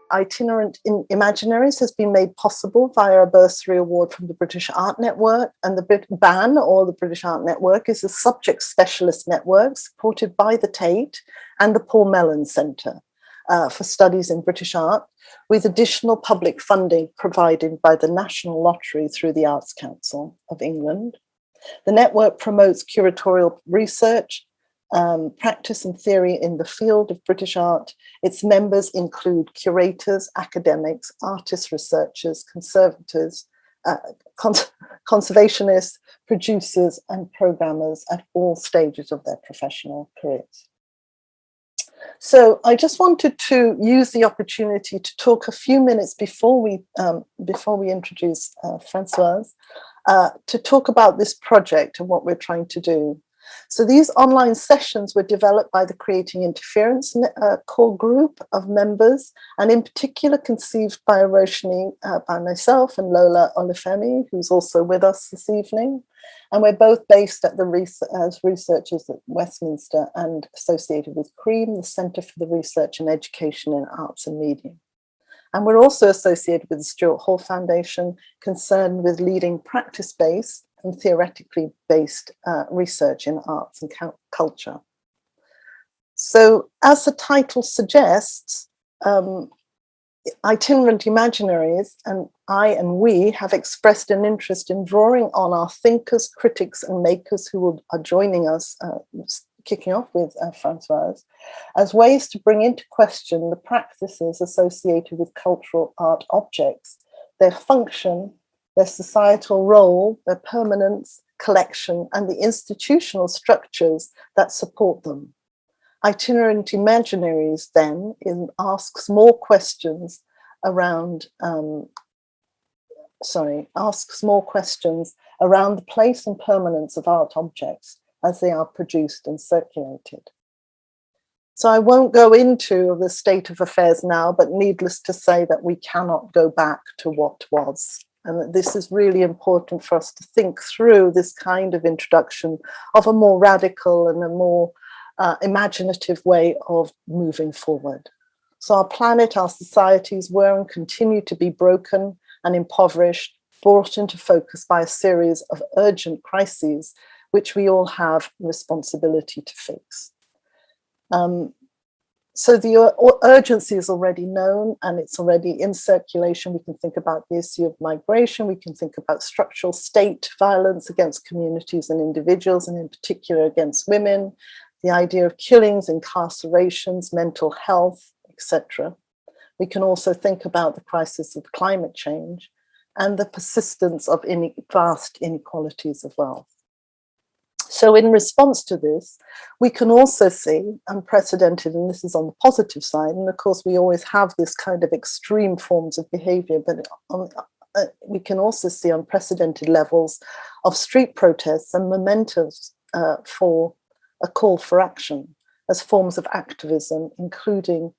Itinerant Imaginaries has been made possible via a bursary award from the British Art Network, and the BAN, or the British Art Network, is a subject specialist network supported by the Tate and the Paul Mellon Centre for Studies in British Art, with additional public funding provided by the National Lottery through the Arts Council of England. The network promotes curatorial research, practice and theory in the field of British art. Its members include curators, academics, artists, researchers, conservationists, producers, and programmers at all stages of their professional careers. So I just wanted to use the opportunity to talk a few minutes before we introduce Françoise, to talk about this project and what we're trying to do. So these online sessions were developed by the Creating Interference core group of members, and in particular conceived by Roshini, by myself, and Lola Olufemi, who's also with us this evening. And we're both based at as researchers at Westminster and associated with CREAM, the Centre for the Research and Education in Arts and Media. And we're also associated with the Stuart Hall Foundation, concerned with leading practice-based and theoretically based research in arts and culture. So, as the title suggests, Itinerant Imaginaries and we have expressed an interest in drawing on our thinkers, critics, and makers who are joining us, kicking off with Françoise, as ways to bring into question the practices associated with cultural art objects, their function, their societal role, their permanence, collection, and the institutional structures that support them. Itinerant Imaginaries then asks more questions around the place and permanence of art objects as they are produced and circulated. So I won't go into the state of affairs now, but needless to say that we cannot go back to what was. And that this is really important for us to think through this kind of introduction of a more radical and a more imaginative way of moving forward. So our planet, our societies were and continue to be broken and impoverished, brought into focus by a series of urgent crises, which we all have responsibility to fix. So the urgency is already known and it's already in circulation. We can think about the issue of migration. We can think about structural state violence against communities and individuals, and in particular against women, the idea of killings, incarcerations, mental health, etc. We can also think about the crisis of climate change and the persistence of vast inequalities of wealth. So in response to this, we can also see unprecedented, and this is on the positive side, and of course we always have this kind of extreme forms of behavior, but we can also see unprecedented levels of street protests and momentum for a call for action as forms of activism, including,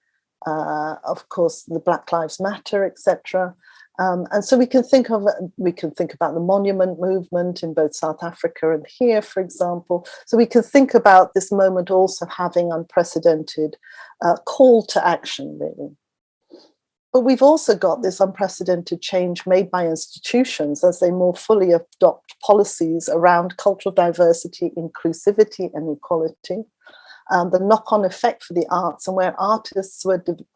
of course, the Black Lives Matter, etc. And so we can think about the monument movement in both South Africa and here, for example. So we can think about this moment also having unprecedented call to action, really. But we've also got this unprecedented change made by institutions as they more fully adopt policies around cultural diversity, inclusivity, and equality. The knock-on effect for the arts and where artists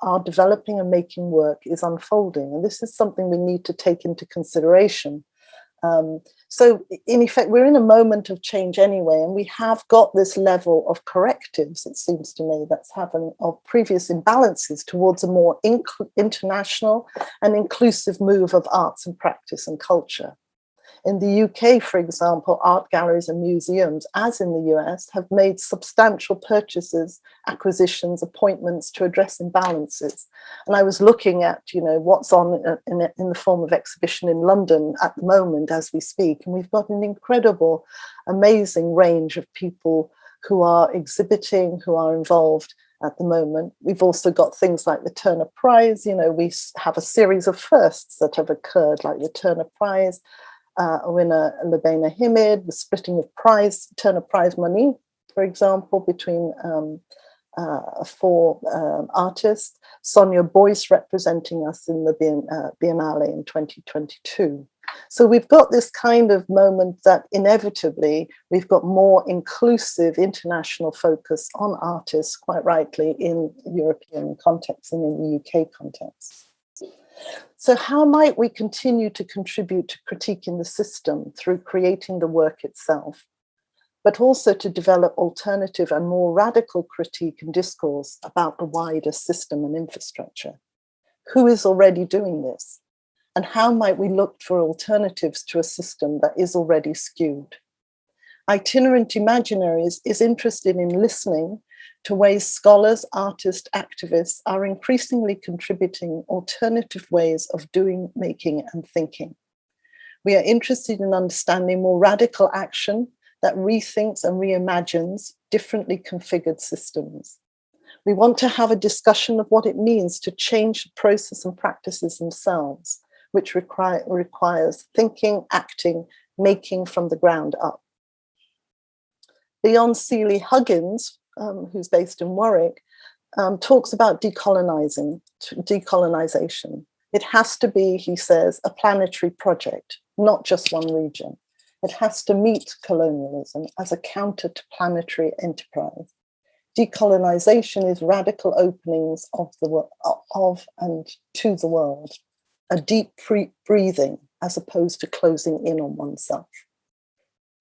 are developing and making work is unfolding. And this is something we need to take into consideration. So in effect, we're in a moment of change anyway, and we have got this level of correctives, it seems to me, that's happened, of previous imbalances towards a more international and inclusive move of arts and practice and culture. In the UK, for example, art galleries and museums, as in the US, have made substantial purchases, acquisitions, appointments to address imbalances. And I was looking at, what's on in the form of exhibition in London at the moment as we speak, and we've got an incredible, amazing range of people who are exhibiting, who are involved, at the moment. We've also got things like the Turner Prize. You know, we have a series of firsts that have occurred, like the Turner Prize, winner Lubena Hamid, the splitting of Turner Prize money, for example, between 4 artists. Sonia Boyce representing us in the Biennale in 2022. So we've got this kind of moment that inevitably we've got more inclusive international focus on artists, quite rightly, in European context and in the UK context. So how might we continue to contribute to critiquing the system through creating the work itself, but also to develop alternative and more radical critique and discourse about the wider system and infrastructure? Who is already doing this? And how might we look for alternatives to a system that is already skewed? Itinerant Imaginaries is interested in listening to ways scholars, artists, activists are increasingly contributing alternative ways of doing, making, and thinking. We are interested in understanding more radical action that rethinks and reimagines differently configured systems. We want to have a discussion of what it means to change the process and practices themselves, which requires thinking, acting, making from the ground up. Dionne Seeley-Huggins, who's based in Warwick, talks about decolonization. It has to be, he says, a planetary project, not just one region. It has to meet colonialism as a counter to planetary enterprise. Decolonization is radical openings of and to the world, a deep breathing as opposed to closing in on oneself.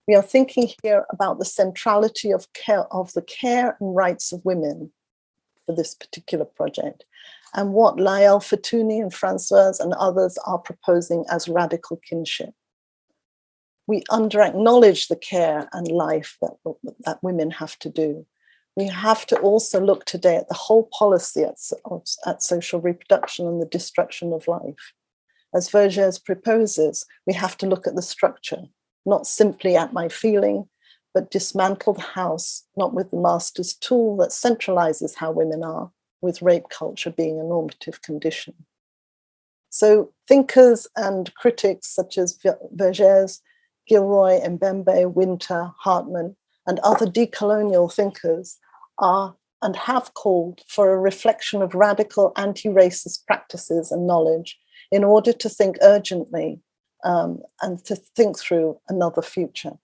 We are thinking here about the centrality of the care and rights of women for this particular project, and what Lael Fatouni and Françoise and others are proposing as radical kinship. We under-acknowledge the care and life that women have to do. We have to also look today at the whole policy at social reproduction and the destruction of life. As Vergès proposes, we have to look at the structure, not simply at my feeling, but dismantle the house, not with the master's tool that centralizes how women are, with rape culture being a normative condition. So thinkers and critics such as Vergès, Gilroy, Mbembe, Winter, Hartman, and other decolonial thinkers are and have called for a reflection of radical anti-racist practices and knowledge in order to think urgently and to think through another future.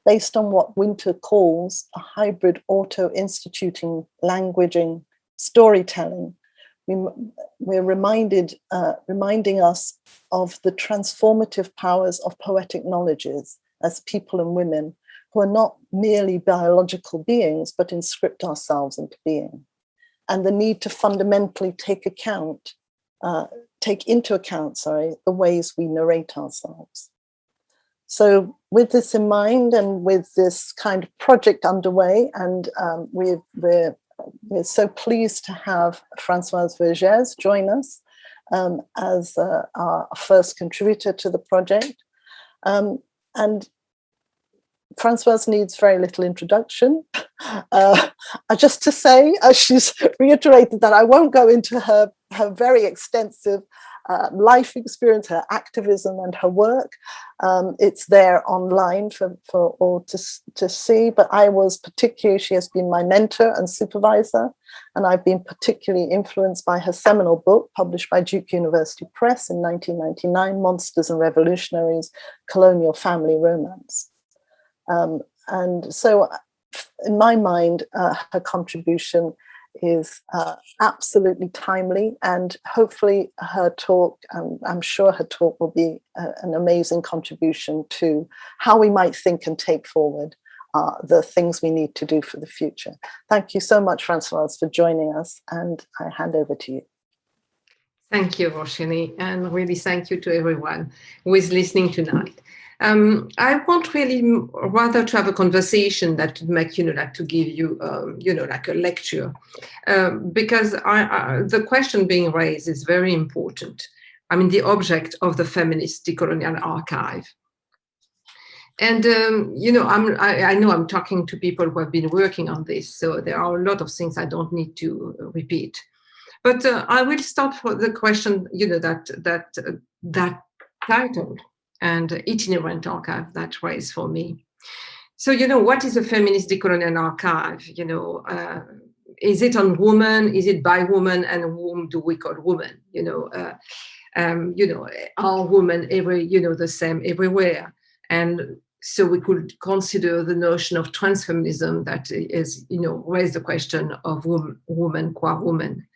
Based on what Winter calls a hybrid auto-instituting, languaging, storytelling, we're reminding us of the transformative powers of poetic knowledges as people and women who are not merely biological beings, but inscript ourselves into being, and the need to fundamentally take into account the ways we narrate ourselves. So with this in mind and with this kind of project underway, and we're so pleased to have Françoise Vergès join us as our first contributor to the project. And Françoise needs very little introduction. Just to say, as she's reiterated, that I won't go into her very extensive life experience, her activism and her work. It's there online for all to see, but she has been my mentor and supervisor, and I've been particularly influenced by her seminal book published by Duke University Press in 1999, Monsters and Revolutionaries, Colonial Family Romance. And so in my mind, her contribution is absolutely timely, and hopefully her talk, I'm sure her talk will be an amazing contribution to how we might think and take forward the things we need to do for the future. Thank you so much, Françoise, for joining us, and I hand over to you. Thank you, Roshini, and really thank you to everyone who is listening tonight. I want really rather to have a conversation that would make, like to give you, like a lecture, because the question being raised is very important. I mean, the object of the feminist decolonial archive. And, I know I'm talking to people who have been working on this, so there are a lot of things I don't need to repeat. But I will start for the question, that title and itinerant archive that raised for me. So, what is a feminist decolonial archive? Is it on women? Is it by women? And whom do we call women? Are women the same everywhere? And so we could consider the notion of transfeminism that is, raise the question of woman qua woman.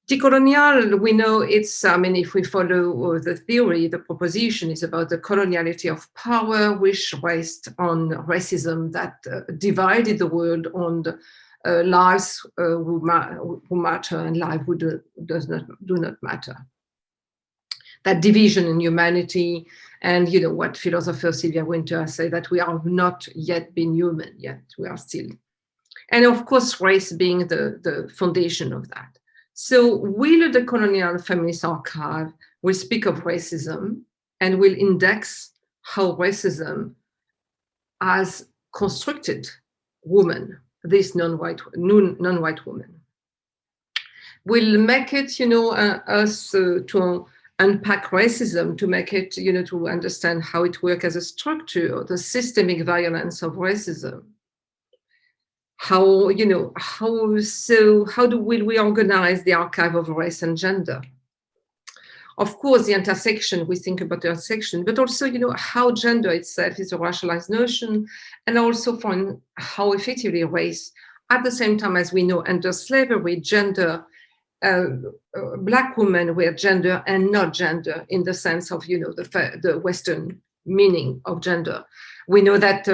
Decolonial, we know it's, if we follow the theory, the proposition is about the coloniality of power, which rests on racism that divided the world on the, lives who matter and lives who do not matter. That division in humanity, and what philosopher Sylvia Wynter say, that we are not yet been human yet, we are still. And of course, race being the foundation of that. So will the Decolonial Feminist Archive will speak of racism and will index how racism has constructed women, this non-white woman. We'll make it, us to unpack racism, to make it, to understand how it works as a structure, the systemic violence of racism. How will we organize the archive of race and gender? Of course, the intersection, we think about the intersection, but also, how gender itself is a racialized notion, and also from how effectively race, at the same time as we know under slavery, gender, Black women were gender and not gender in the sense of, the Western meaning of gender. We know that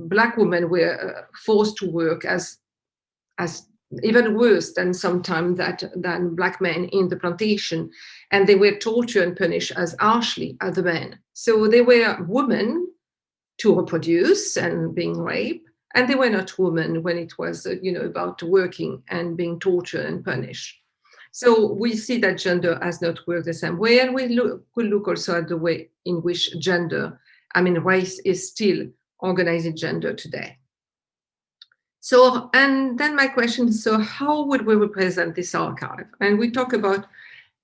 Black women were forced to work as even worse than sometimes than Black men in the plantation, and they were tortured and punished as harshly as the men. So they were women to reproduce and being raped, and they were not women when it was about working and being tortured and punished. So we see that gender has not worked the same way, and we could look also at the way in which race is still organizing gender today. So, and then my question is, so how would we represent this archive? And we talk about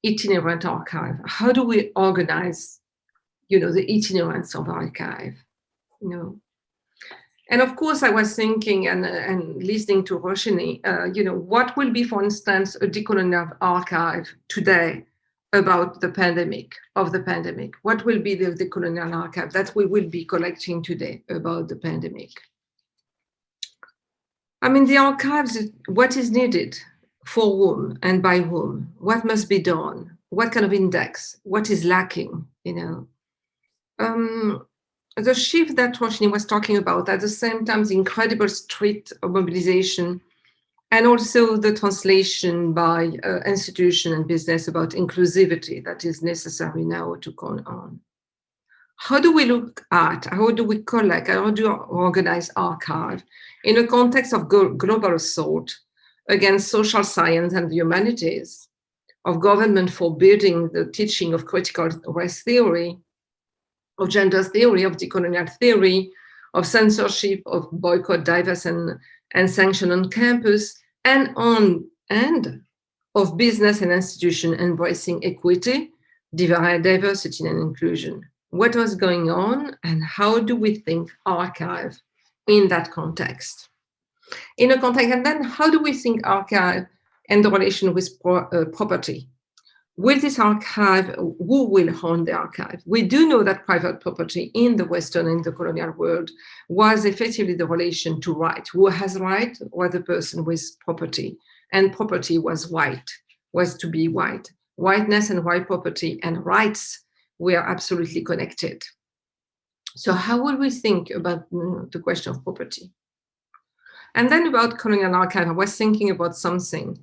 itinerant archive. How do we organize, the itinerance of archive, And of course, I was thinking and listening to Roshini, what will be, for instance, a decolonial archive today about the pandemic? What will be the decolonial archive that we will be collecting today about the pandemic? The archives, what is needed for whom and by whom? What must be done? What kind of index? What is lacking? The shift that Roshini was talking about, at the same time, the incredible street mobilization, and also the translation by institution and business about inclusivity that is necessary now to go on. How do we look at, how do we collect, how do we organize archive in a context of global assault against social science and the humanities, of government forbidding the teaching of critical race theory, of gender theory, of decolonial theory, of censorship, of boycott, divest, and sanction on campus, and of business and institution embracing equity, diversity, and inclusion. What was going on, and how do we think archive in that context? In a context, and then how do we think archive and the relation with property? Will this archive, who will own the archive? We do know that private property in the Western and the colonial world was effectively the relation to right. Who has right was the person with property, and property was white, was to be white. Whiteness and white property and rights were absolutely connected. So how will we think about the question of property? And then about colonial archive, I was thinking about something,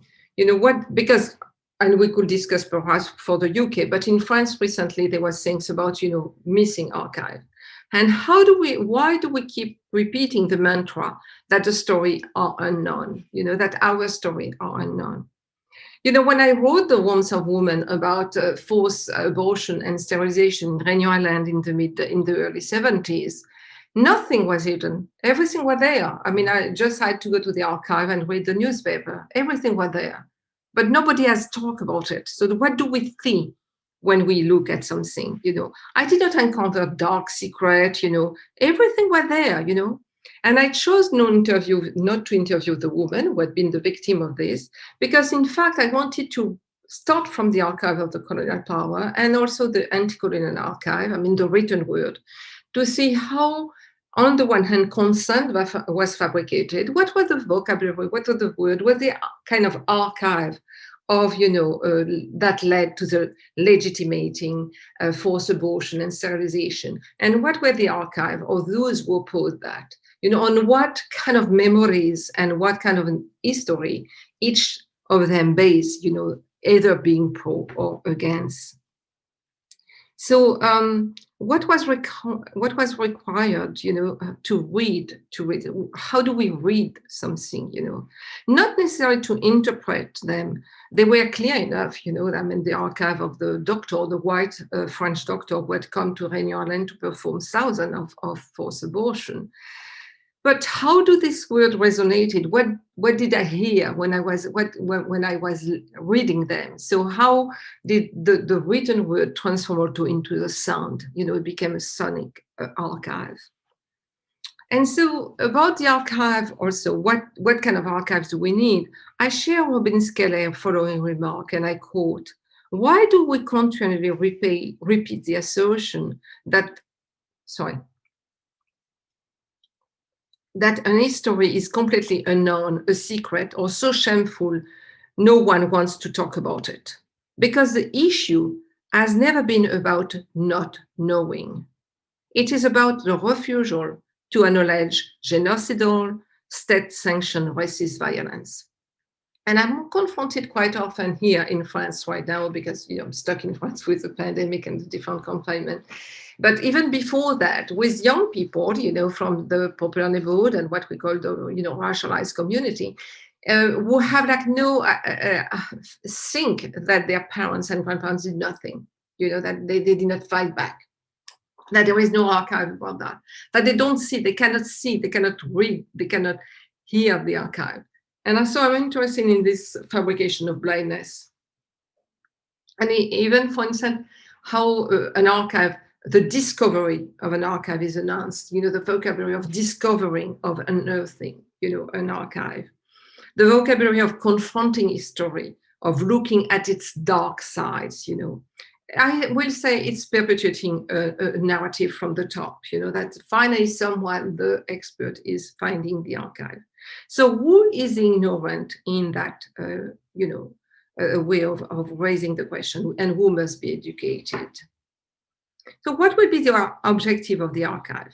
because, and we could discuss perhaps for the UK, but in France recently, there was things about, missing archive. And why do we keep repeating the mantra that the story are unknown, that our story are unknown? When I wrote The Wombs of Women about forced abortion and sterilization in Réunion Island in the early 70s, Nothing was hidden. Everything was there. I mean, I just had to go to the archive and read the newspaper. Everything was there. But nobody has talked about it. So what do we see when we look at something? I did not encounter dark secret, everything was there, And I chose not to interview the woman who had been the victim of this, because in fact, I wanted to start from the archive of the colonial power and also the anti-colonial archive, I mean, the written word, to see how, on the one hand, consent was fabricated. What was the vocabulary? What was the word? What was the kind of archive of, that led to the legitimating forced abortion and sterilization? And what were the archive of those who opposed that? On what kind of memories and what kind of an history each of them based, either being pro or against. So what was required, to read? How do we read something, Not necessarily to interpret them. They were clear enough, I mean, the archive of the doctor, the white French doctor who had come to Réunion Island to perform thousands of forced abortion. But how do this word resonated? What did I hear when I was reading them? So how did the written word transform into the sound? It became a sonic archive. And so about the archive also, what kind of archives do we need? I share Robin Skeller's following remark, and I quote, "Why do we continually repeat the assertion that an history is completely unknown, a secret, or so shameful, no one wants to talk about it? Because the issue has never been about not knowing. It is about the refusal to acknowledge genocidal, state-sanctioned racist violence." And I'm confronted quite often here in France right now because I'm stuck in France with the pandemic and the different confinement. But even before that, with young people, from the popular neighborhood and what we call the, racialized community, who have no think that their parents and grandparents did nothing, that they did not fight back, that there is no archive about that they don't see, they cannot read, they cannot hear the archive. And so I'm interested in this fabrication of blindness. And even, for instance, how an archive, the discovery of an archive is announced, the vocabulary of discovering, of unearthing, an archive. The vocabulary of confronting history, of looking at its dark sides, I will say it's perpetuating a narrative from the top, that finally someone, the expert, is finding the archive. So who is ignorant in that, a way of raising the question, and who must be educated? So what would be the objective of the archive?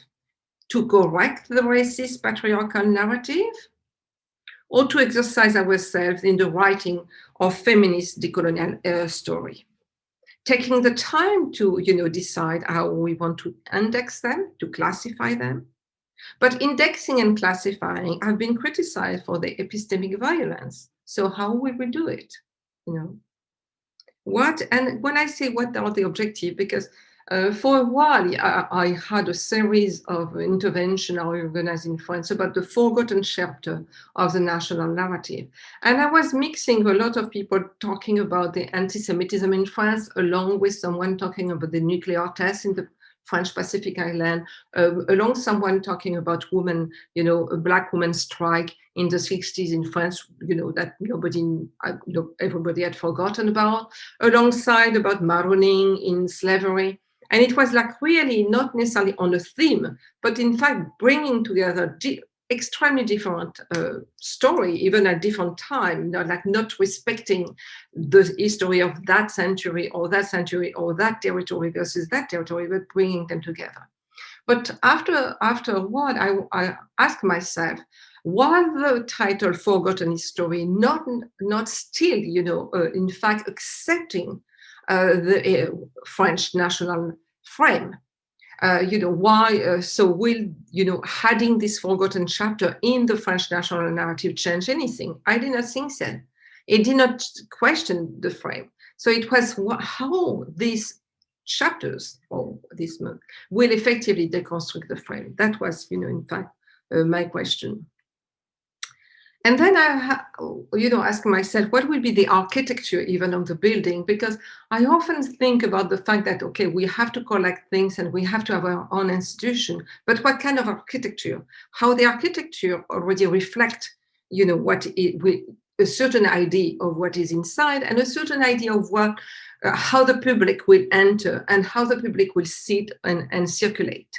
To correct the racist patriarchal narrative? Or to exercise ourselves in the writing of feminist decolonial story? Taking the time to, decide how we want to index them, to classify them. But indexing and classifying have been criticized for the epistemic violence. So how will we do it? And when I say what are the objectives, because for a while I had a series of interventions I organized in France about the forgotten chapter of the national narrative. And I was mixing a lot of people talking about the anti-Semitism in France, along with someone talking about the nuclear test in the French Pacific Island, along someone talking about women, a Black woman strike in the 60s in France, that everybody had forgotten about, alongside about marooning in slavery. And it was really not necessarily on a theme, but in fact bringing together extremely different story, even at different time, not respecting the history of that century or that territory versus that territory, but bringing them together. But after a while, I asked myself, was the title Forgotten History not still, in fact, accepting the French national frame? Why? So will, adding this forgotten chapter in the French national narrative change anything? I did not think so. It did not question the frame. So it was how this chapters for this month will effectively deconstruct the frame? That was, in fact, my question. And then I, ask myself, what will be the architecture even of the building? Because I often think about the fact that, okay, we have to collect things and we have to have our own institution, but what kind of architecture? How the architecture already reflect, a certain idea of what is inside and a certain idea of what, how the public will enter and how the public will sit and circulate.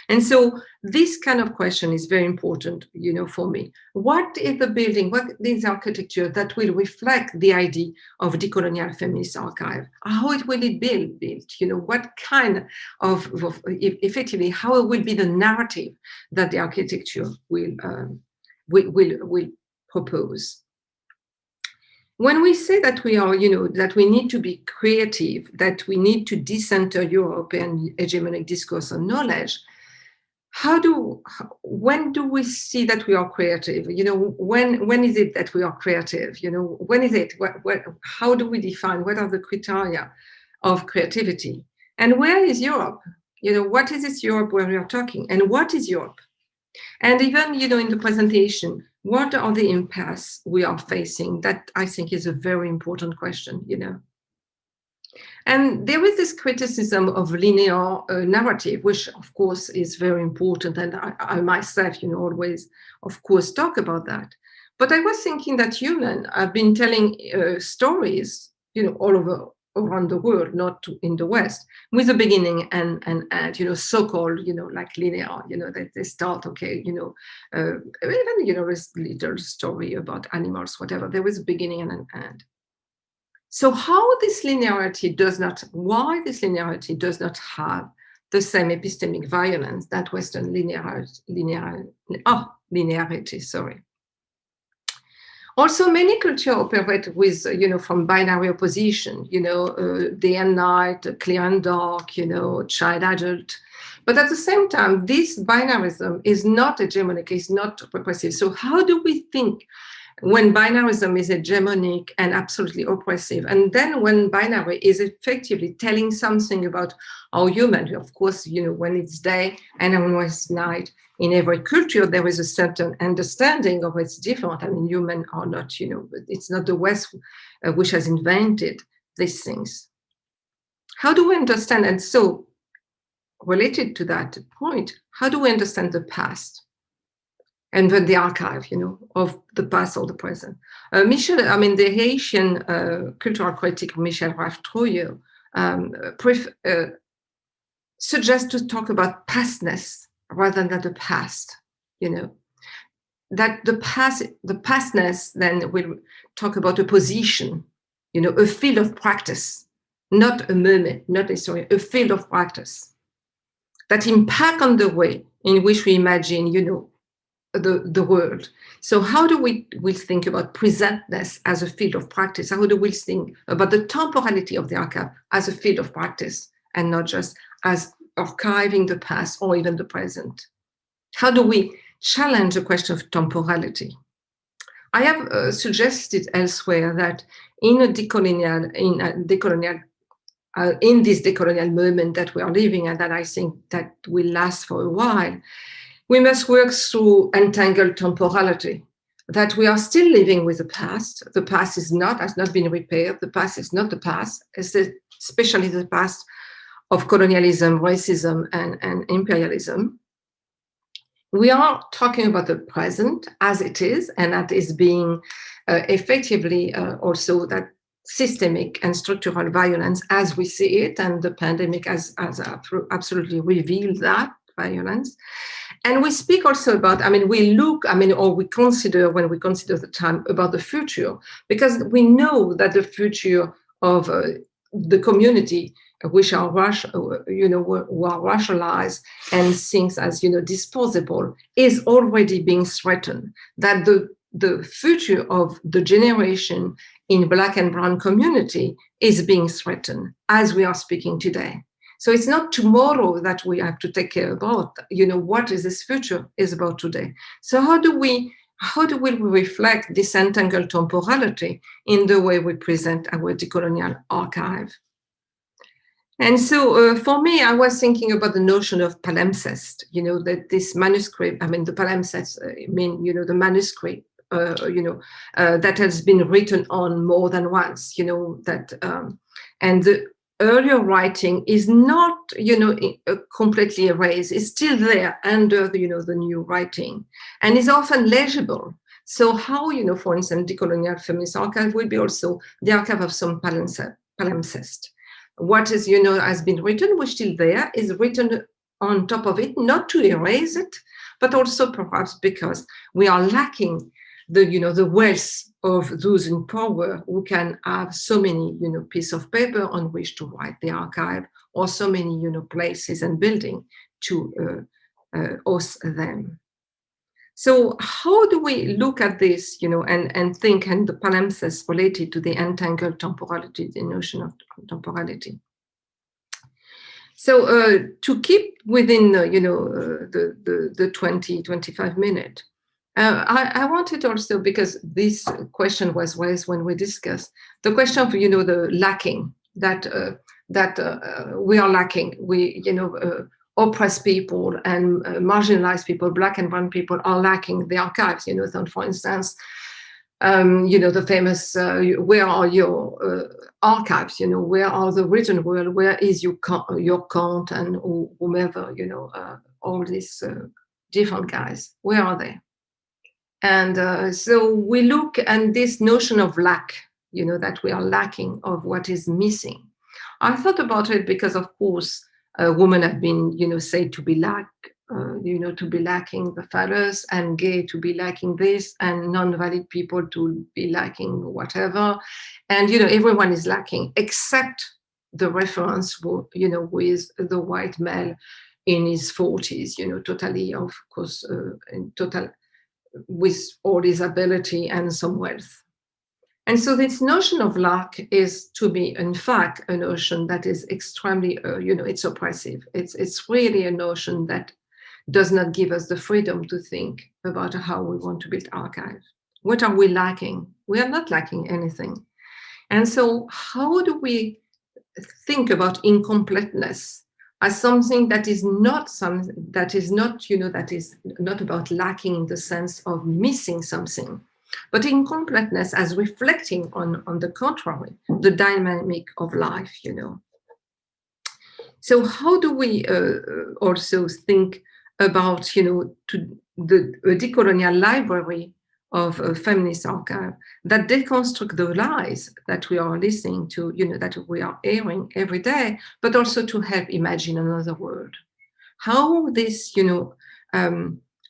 And so this kind of question is very important, for me. What is the building, what is architecture that will reflect the idea of decolonial feminist archive? How it will it be built? What kind of effectively, how it will be the narrative that the architecture will propose? When we say that we are, that we need to be creative, that we need to decenter European hegemonic discourse on knowledge, when do we see that we are creative? When is it that we are creative? When is it? How do we define? What are the criteria of creativity? And where is Europe? What is this Europe where we are talking? And what is Europe? And even, in the presentation, what are the impasses we are facing? That I think is a very important question, And there is this criticism of linear narrative, which of course is very important. And I myself, always, of course, talk about that. But I was thinking that humans have been telling stories, all over around the world, not in the West, with a beginning and end, so-called, like linear, that they start, okay, even, this little story about animals, whatever, there was a beginning and an end. So why this linearity does not have the same epistemic violence that Western linearity, sorry. Also, many cultures operate with, from binary opposition, day and night, clear and dark, child, adult. But at the same time, this binarism is not hegemonic, is not repressive. So how do we think when binarism is hegemonic and absolutely oppressive, and then when binary is effectively telling something about our human, of course, when it's day and when it's night, in every culture, there is a certain understanding of it's different. I mean, human are not, it's not the West which has invented these things. How do we understand? And so, related to that point, how do we understand the past? And then the archive, of the past or the present. The Haitian cultural critic Michel Raftroyo suggests to talk about pastness rather than the past, that the pastness then will talk about a position, a field of practice, not a moment, not necessarily a field of practice that impact on the way in which we imagine, the world. So how do we think about presentness as a field of practice? How do we think about the temporality of the archive as a field of practice and not just as archiving the past or even the present? How do we challenge the question of temporality? I have suggested elsewhere that in this decolonial moment that we are living and that I think that will last for a while, we must work through entangled temporality, that we are still living with the past. The past has not been repaired. The past is not the past, especially the past of colonialism, racism, and imperialism. We are talking about the present as it is, and that is being effectively also that systemic and structural violence as we see it, and the pandemic has absolutely revealed that violence. And we speak also about, we consider, when we consider the time, about the future, because we know that the future of the community, which are who are racialized and things as disposable, is already being threatened. That the future of the generation in Black and Brown community is being threatened as we are speaking today. So it's not tomorrow that we have to take care about, what is this future is about today. So how do we reflect this entangled temporality in the way we present our decolonial archive? And so for me, I was thinking about the notion of palimpsest, that this manuscript, the palimpsest, the manuscript, that has been written on more than once, and the earlier writing is not, completely erased. It's still there under, the new writing, and is often legible. So how, for instance, Decolonial Feminist Archive will be also the archive of some palimpsest. What is, has been written, which still there, is written on top of it, not to erase it, but also perhaps because we are lacking the wealth of those in power who can have so many, pieces of paper on which to write the archive, or so many, places and buildings to host them. So how do we look at this, and think, and the palimpsest related to the entangled temporality, the notion of temporality? So to keep within, the 20-25 minutes, I wanted also, because this question was raised when we discussed the question of, the lacking, that we are lacking. We, oppressed people and marginalized people, Black and brown people, are lacking the archives. So for instance, the famous, where are your archives? Where are the written word? Where is your Kant and whomever? All these different guys. Where are they? And so we look at this notion of lack, that we are lacking, of what is missing. I thought about it because, of course, women have been, said to be to be lacking the phallus, and gay to be lacking this, and non-valid people to be lacking whatever. And, everyone is lacking except the reference, with the white male in his 40s, totally, of course, in total, with all his ability and some wealth. And so this notion of lack is, to me, in fact, a notion that is extremely, it's oppressive. It's really a notion that does not give us the freedom to think about how we want to build archives. What are we lacking? We are not lacking anything. And so how do we think about incompleteness as something that is not that is not about lacking in the sense of missing something, but incompleteness as reflecting on the contrary, the dynamic of life, So how do we also think about, the decolonial library of a feminist archive that deconstruct the lies that we are listening to, that we are hearing every day, but also to help imagine another world? How this,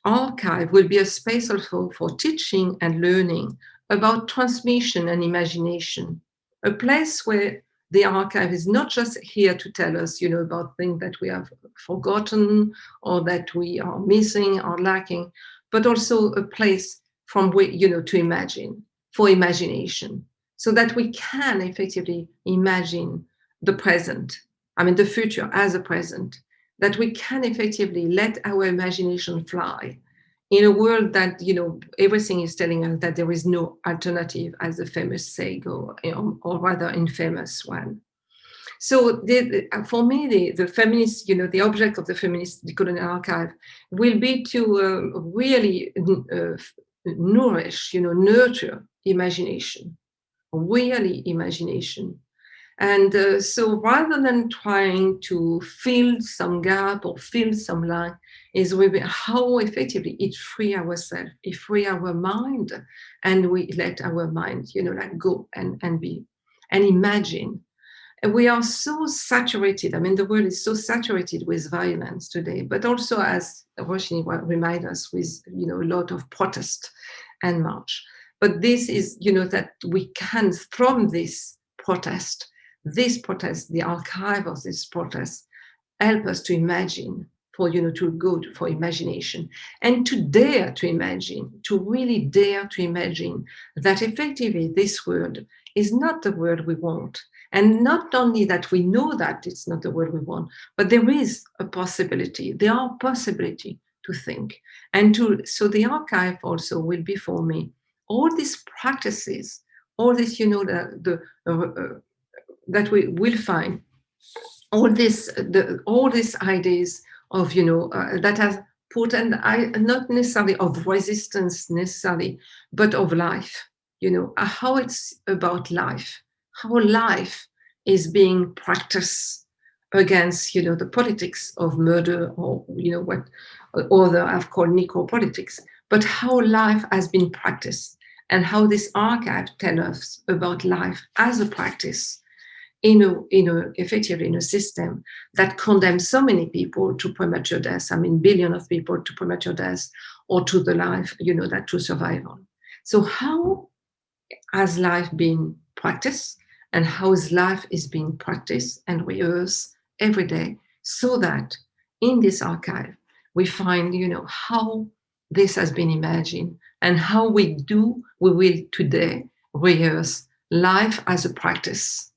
archive will be a space also for teaching and learning about transmission and imagination, a place where the archive is not just here to tell us, about things that we have forgotten or that we are missing or lacking, but also a place from where, to imagine, for imagination, so that we can effectively imagine the present, the future as a present, that we can effectively let our imagination fly in a world that, everything is telling us that there is no alternative, as the famous saying, or rather infamous one. So for me, the feminist, the object of the feminist decolonial archive will be to really nourish, nurture imagination, really imagination. And so rather than trying to fill some gap or fill some line, is how effectively it free ourselves, it free our mind, and we let our mind, go and be and imagine. And we are so saturated. The world is so saturated with violence today, but also, as Roshini reminded us, with a lot of protest and march. But this is, that we can, from this protest, the archive of this protest, help us to imagine, for, to go for imagination, and to dare to imagine, to really dare to imagine that effectively this world is not the world we want. And not only that we know that it's not the world we want, but there is a possibility, there are possibility to think. And so the archive also will be for me, all these practices, all this, that we will find all these ideas of, that has put, and not necessarily of resistance necessarily, but of life, how it's about life, how life is being practiced against, the politics of murder, or, what other have called necropolitics, but how life has been practiced, and how this archive tells us about life as a practice effectively in a system that condemns so many people to premature death. I mean, billions of people to premature death, or to the life, that to survival. So how has life been practiced, and how is life is being practiced and rehearsed every day, so that in this archive we find, how this has been imagined, and how we will today rehearse life as a practice,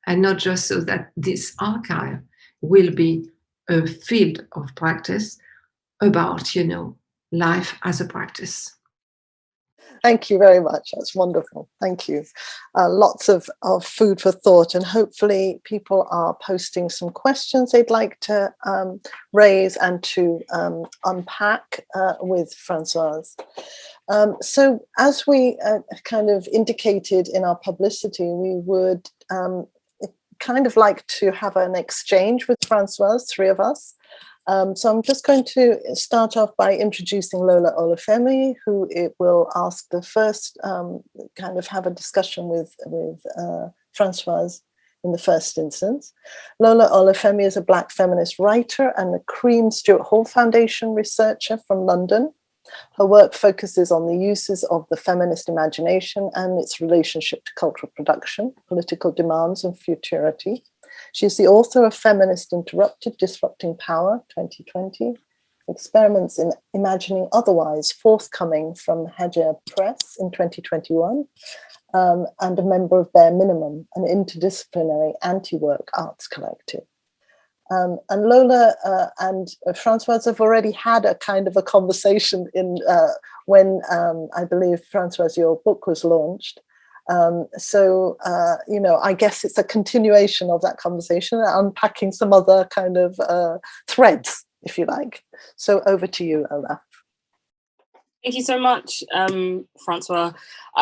and not just so that this archive will be a field of practice about, life as a practice. Thank you very much. That's wonderful. Thank you. Lots of food for thought, and hopefully people are posting some questions they'd like to raise and to unpack with Françoise. So as we kind of indicated in our publicity, we would kind of like to have an exchange with Françoise, three of us. So I'm just going to start off by introducing Lola Olufemi, who it will ask the first, kind of have a discussion with Françoise in the first instance. Lola Olufemi is a Black feminist writer and a Cream Stuart Hall Foundation researcher from London. Her work focuses on the uses of the feminist imagination and its relationship to cultural production, political demands, and futurity. She's the author of Feminist Interrupted, Disrupting Power, 2020, Experiments in Imagining Otherwise, forthcoming from Hajar Press in 2021, and a member of Bare Minimum, an interdisciplinary anti-work arts collective. And Lola and Françoise have already had a kind of a conversation when I believe, Françoise, your book was launched. So, I guess it's a continuation of that conversation, unpacking some other kind of threads, if you like. So over to you, Lola. Thank you so much, Françoise.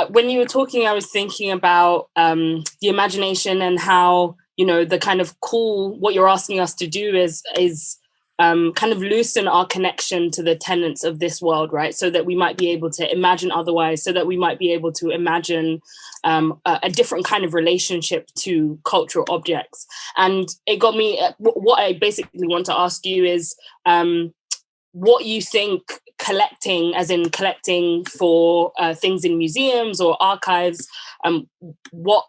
When you were talking, I was thinking about the imagination and how, the kind of what you're asking us to do is kind of loosen our connection to the tenets of this world, right? So that we might be able to imagine otherwise, so that we might be able to imagine a different kind of relationship to cultural objects. And it got me, what I basically want to ask you is what you think collecting, as in collecting for things in museums or archives, what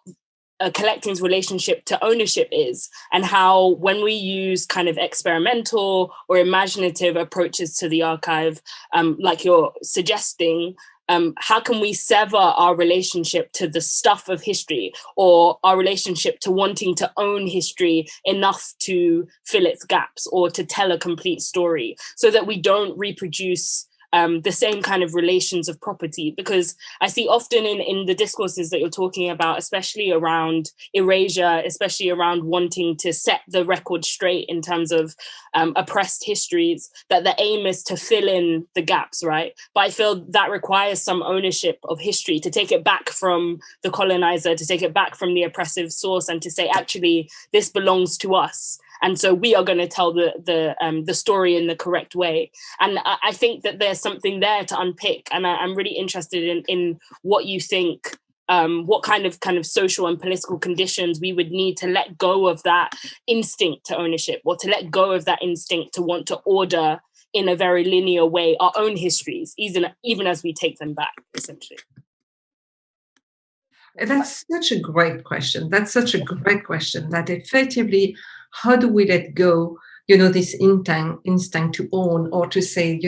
collecting's relationship to ownership is, and how when we use kind of experimental or imaginative approaches to the archive, like you're suggesting, how can we sever our relationship to the stuff of history, or our relationship to wanting to own history enough to fill its gaps or to tell a complete story, so that we don't reproduce the same kind of relations of property? Because I see often in the discourses that you're talking about, especially around erasure, especially around wanting to set the record straight in terms of oppressed histories, that the aim is to fill in the gaps, right? But I feel that requires some ownership of history, to take it back from the colonizer, to take it back from the oppressive source, and to say, actually, this belongs to us. And so we are going to tell the story in the correct way. And I think that there's something there to unpick. And I'm really interested in what you think, what kind of social and political conditions we would need to let go of that instinct to ownership, or to let go of that instinct to want to order in a very linear way our own histories, even as we take them back, essentially. That's such a great question. That effectively, how do we let go, this instinct to own, or to say,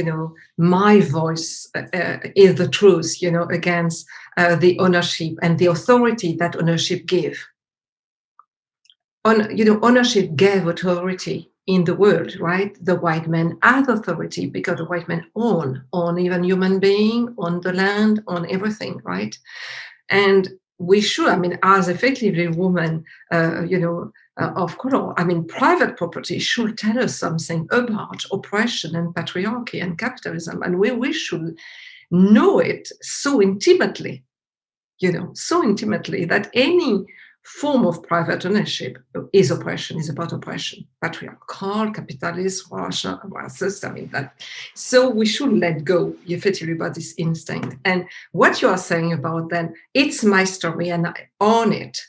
my voice is the truth, against the ownership and the authority that ownership give. Ownership gave authority in the world, right? The white man has authority because the white man own even human being, on the land, on everything, right? And we should, as effectively women, of color. I mean, private property should tell us something about oppression and patriarchy and capitalism, and we should know it so intimately, so intimately that any form of private ownership is oppression, is about oppression, patriarchal, capitalist, racist, I mean that. So we should let go effectively about this instinct. And what you are saying about then, it's my story and I own it,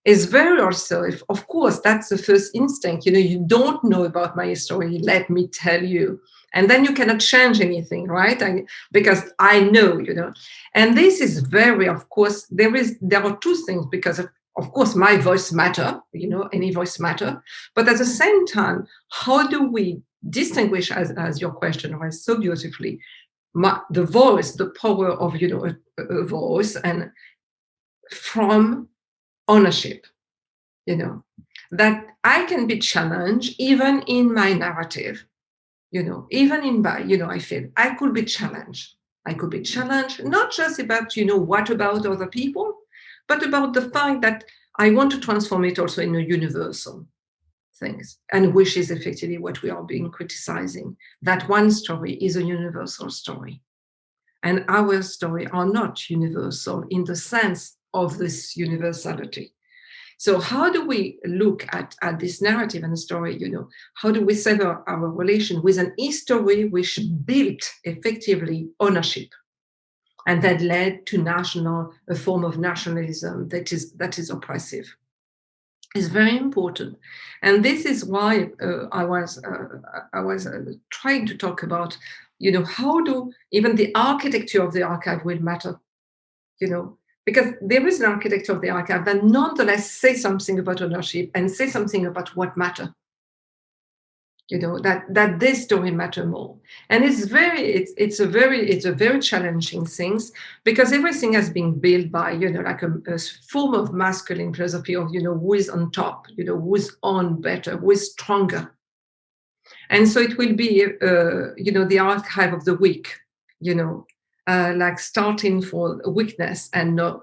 is very also, if, of course, that's the first instinct, you don't know about my story, let me tell you. And then you cannot change anything, right? Because I know, And this is very, of course, there are two things, because of course, my voice matter, any voice matter. But at the same time, how do we distinguish, as your question was so beautifully, the voice, the power of, a voice, and from ownership, that I can be challenged even in my narrative, even in my, I feel I could be challenged. I could be challenged, not just about, what about other people, but about the fact that I want to transform it also in a universal things, and which is effectively what we are being criticizing, that one story is a universal story. And our story are not universal in the sense of this universality. So how do we look at this narrative and story, how do we sever our relation with an history which built effectively ownership, and that led to a form of nationalism that is oppressive? Is very important, and this is why I was trying to talk about, how do even the architecture of the archive will matter, because there is an architecture of the archive that nonetheless say something about ownership and say something about what matter. That this story matter more. And it's a very challenging thing, because everything has been built by, like a form of masculine philosophy of, who is on top, who's on better, who is stronger. And so it will be, the archive of the weak, like starting for weakness and no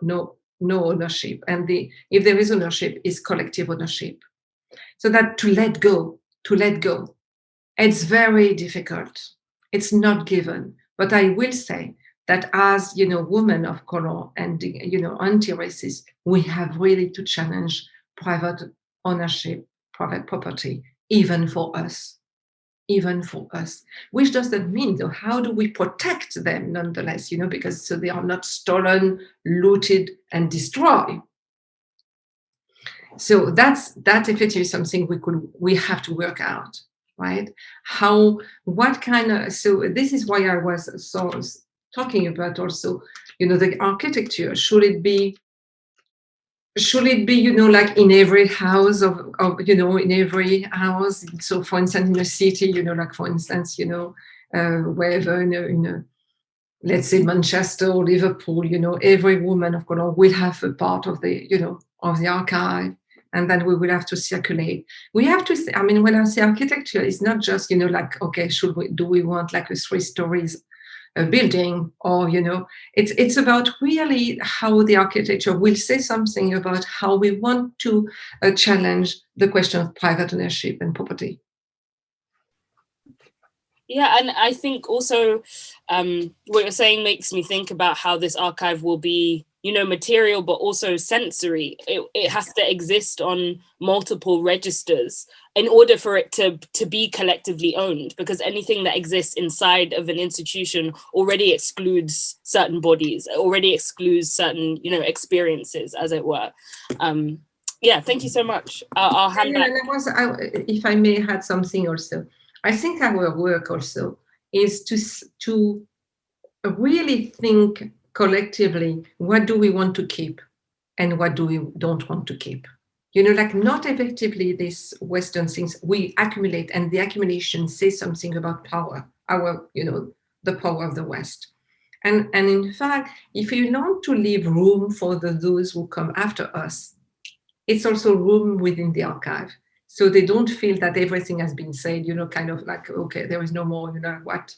ownership. And if there is ownership, is collective ownership. So that to let go. It's very difficult. It's not given. But I will say that as, women of color and, anti-racist, we have really to challenge private ownership, private property, even for us, which doesn't mean, though, how do we protect them nonetheless, because so they are not stolen, looted, and destroyed. So that's effectively something we have to work out, right? So this is why I was talking about also, the architecture. Should it be, like in every house in every house? So for instance, in a city, like for instance, wherever in a let's say Manchester or Liverpool, every woman of color will have a part of the, of the archive. And then we will have to circulate. We have to, when I say architecture, it's not just, like, okay, do we want like a 3 stories building, or, it's about really how the architecture will say something about how we want to challenge the question of private ownership and property. Yeah, and I think also what you're saying makes me think about how this archive will be, material, but also sensory. It has to exist on multiple registers in order for it to be collectively owned, because anything that exists inside of an institution already excludes certain bodies, already excludes certain, experiences, as it were. Yeah, thank you so much. I'll hand back. If I may add something also, I think our work also is to really think collectively, what do we want to keep and what do we don't want to keep? Like not effectively these Western things we accumulate, and the accumulation says something about power, the power of the West. And in fact, if you want to leave room for those who come after us, it's also room within the archive. So they don't feel that everything has been said, kind of like, okay, there is no more, what?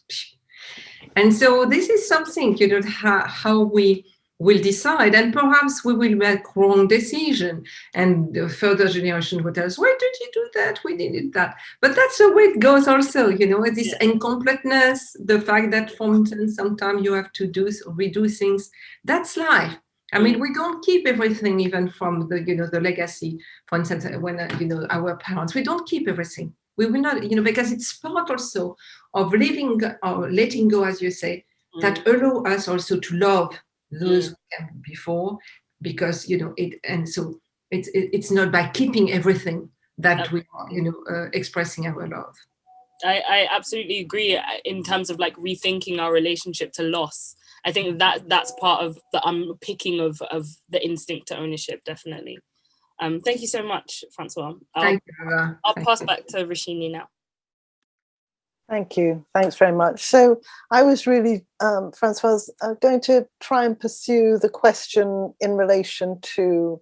And so this is something, how we will decide, and perhaps we will make wrong decision, and the further generation will tell us, why did you do that? We didn't that. But that's the way it goes also, this incompleteness, the fact that, for instance, sometimes you have to redo things. That's life. I mean, we don't keep everything, even from the legacy, for instance, when, our parents, we don't keep everything. We will not, because it's part also of living or letting go, as you say, that allow us also to love those who came before, because it's not by keeping everything that we are expressing our love. I absolutely agree in terms of like rethinking our relationship to loss. I think that's part of the unpicking of the instinct to ownership, definitely. Thank you so much, Françoise. I'll pass back to Roshini now. Thank you. Thanks very much. So I was really, Françoise, going to try and pursue the question in relation to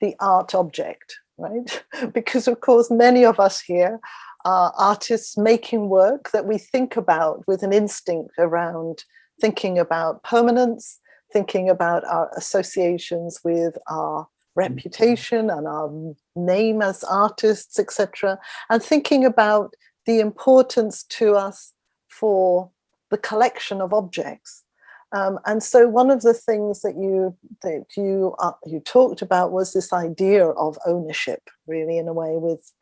the art object, right? Because, of course, many of us here are artists making work that we think about with an instinct around thinking about permanence, thinking about our associations with our reputation and our name as artists, etc., and thinking about the importance to us for the collection of objects. And so one of the things that you talked about was this idea of ownership, really, in a way, with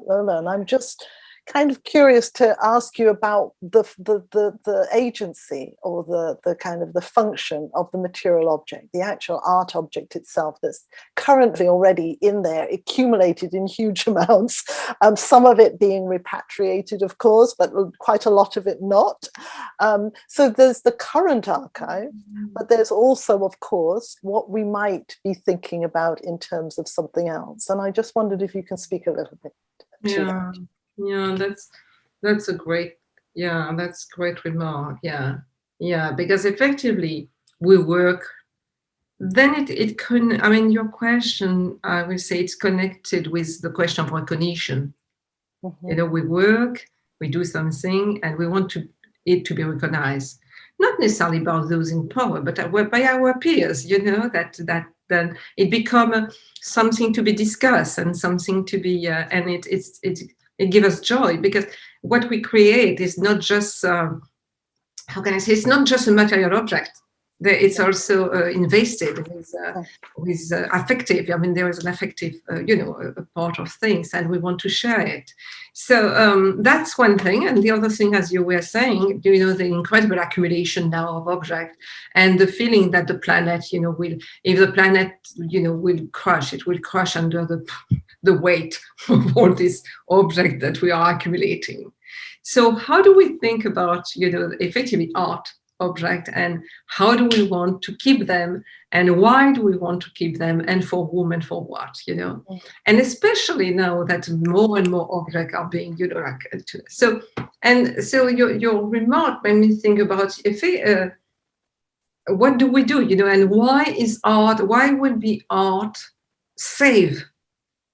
Lola. And I'm just kind of curious to ask you about the agency, or the kind of the function of the material object, the actual art object itself, that's currently already in there, accumulated in huge amounts, some of it being repatriated, of course, but quite a lot of it not. So there's the current archive, but there's also, of course, what we might be thinking about in terms of something else. And I just wondered if you can speak a little bit to that. Yeah, that's a great remark. Yeah, because effectively we work. Then it can. I mean, your question, I will say, it's connected with the question of recognition. Mm-hmm. We work, we do something, and we want it to be recognized, not necessarily by those in power, but by our peers. That then it becomes something to be discussed and something to be, and it gives us joy, because what we create is not just, how can I say, it's not just a material object. It's also invested with affective. I mean, there is an affective, a part of things, and we want to share it. So that's one thing. And the other thing, as you were saying, the incredible accumulation now of objects, and the feeling that the planet, will, if the planet, will crush, it will crush under the weight of all these objects that we are accumulating. So how do we think about, effectively art object, and how do we want to keep them, and why do we want to keep them, and for whom and for what, and especially now that more and more objects are being so your remark made me think about what do we do, and why will be art safe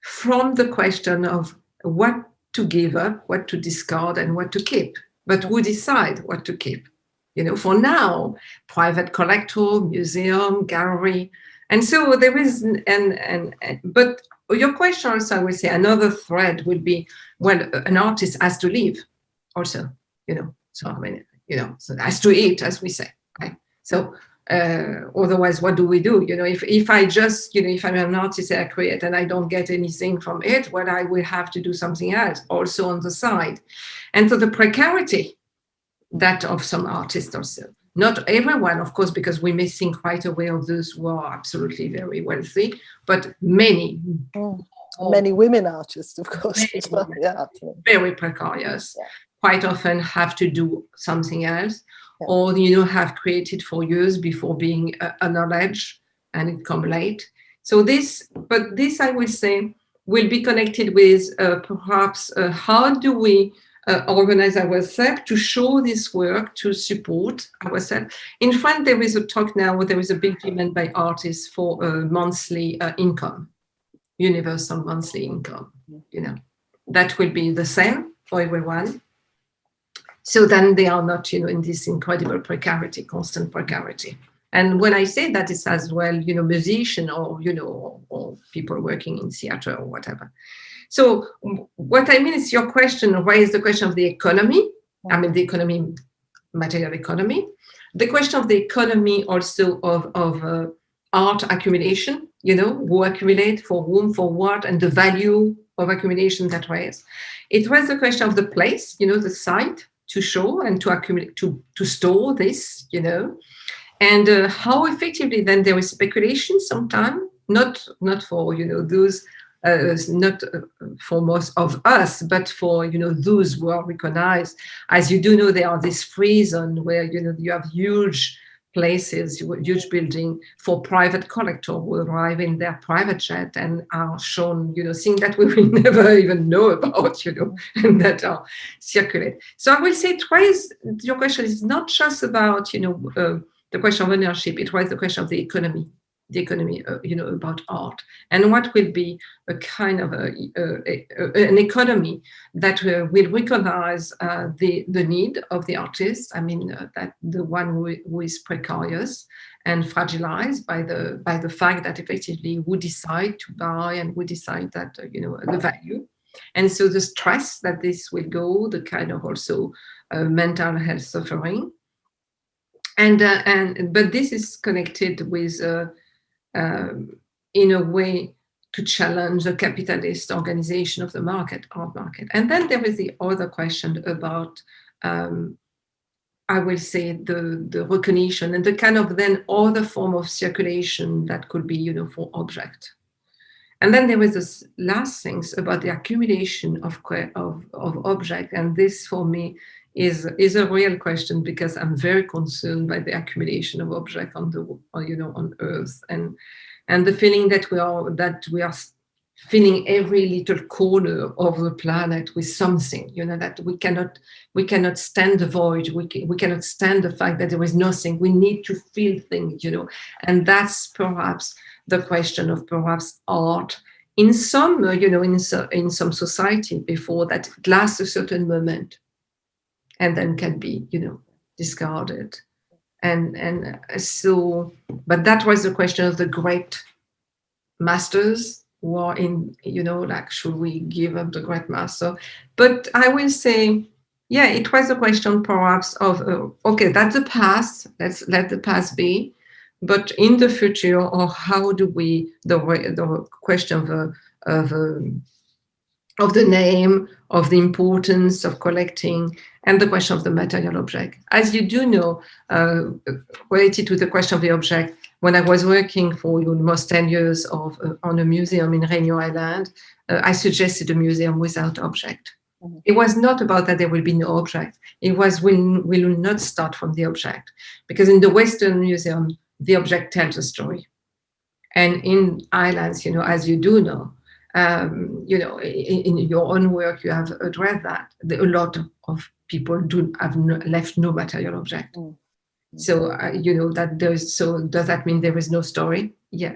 from the question of what to give up, what to discard, and what to keep, but who decide what to keep? For now, private collector, museum, gallery. And so there is, but your question also, I would say, another thread would be, well, an artist has to live also, so I mean, so has to eat, as we say, right? So otherwise, what do we do? If I just, if I'm an artist, I create and I don't get anything from it, well, I will have to do something else also on the side. And so the precarity that of some artists also. Not everyone, of course, because we may think right away of those who are absolutely very wealthy, but many. Many women artists, of course, as well. Yeah, very precarious. Yeah. Quite often have to do something else, or have created for years before being acknowledged, and it come late. So this I would say will be connected with perhaps how do we organize ourselves to show this work, to support ourselves. In France, there is a talk now, there is a big demand by artists for a monthly income, universal monthly income, that will be the same for everyone. So then they are not, in this incredible precarity, constant precarity. And when I say that, it's as well, musician or, or people working in theater or whatever. So what I mean is your question raised the question of the economy. I mean, the economy, material economy. The question of the economy also of art accumulation, who accumulate, for whom, for what, and the value of accumulation that raised. It was the question of the place, the site to show and to accumulate, to store this, and how effectively then there is speculation sometimes, not for, those, not for most of us, but for, those who are recognized. As you do know, there are these free zones where, you have huge places, huge building for private collectors who arrive in their private jet and are shown, things that we will never even know about, and that are circulate. So I will say twice, your question is not just about, the question of ownership. It was the question of the economy, about art, and what will be a kind of an economy that will recognize the need of the artist. I mean, that the one who is precarious and fragilized by the fact that effectively we decide to buy and we decide that the value, and so the stress that this will go, the kind of also mental health suffering. But this is connected with, in a way, to challenge the capitalist organization of the art market. And then there is the other question about, I will say, the recognition and the kind of then other form of circulation that could be, for object. And then there is this last things about the accumulation of object, and this for me is a real question, because I'm very concerned by the accumulation of object on Earth, and the feeling that we are filling every little corner of the planet with something, that we cannot stand the void, we cannot stand the fact that there is nothing. We need to feel things, and that's perhaps the question of perhaps art in some, in some society before that it lasts a certain moment and then can be, discarded. And so, but that was the question of the great masters who are in, like, should we give up the great master? But I will say, yeah, it was a question perhaps of, okay, that's the past, let's let the past be. But in the future, or how do we, the question of the name, of the importance of collecting, and the question of the material object. As you do know, related to the question of the object, when I was working for almost 10 years on a museum in Réunion Island, I suggested a museum without object. Mm-hmm. It was not about that there will be no object. It was we will not start from the object, because in the Western museum, the object tells a story. And in islands, as you do know, in your own work, you have addressed that. A lot of people left no material object. Mm-hmm. So, so does that mean there is no story? Yeah,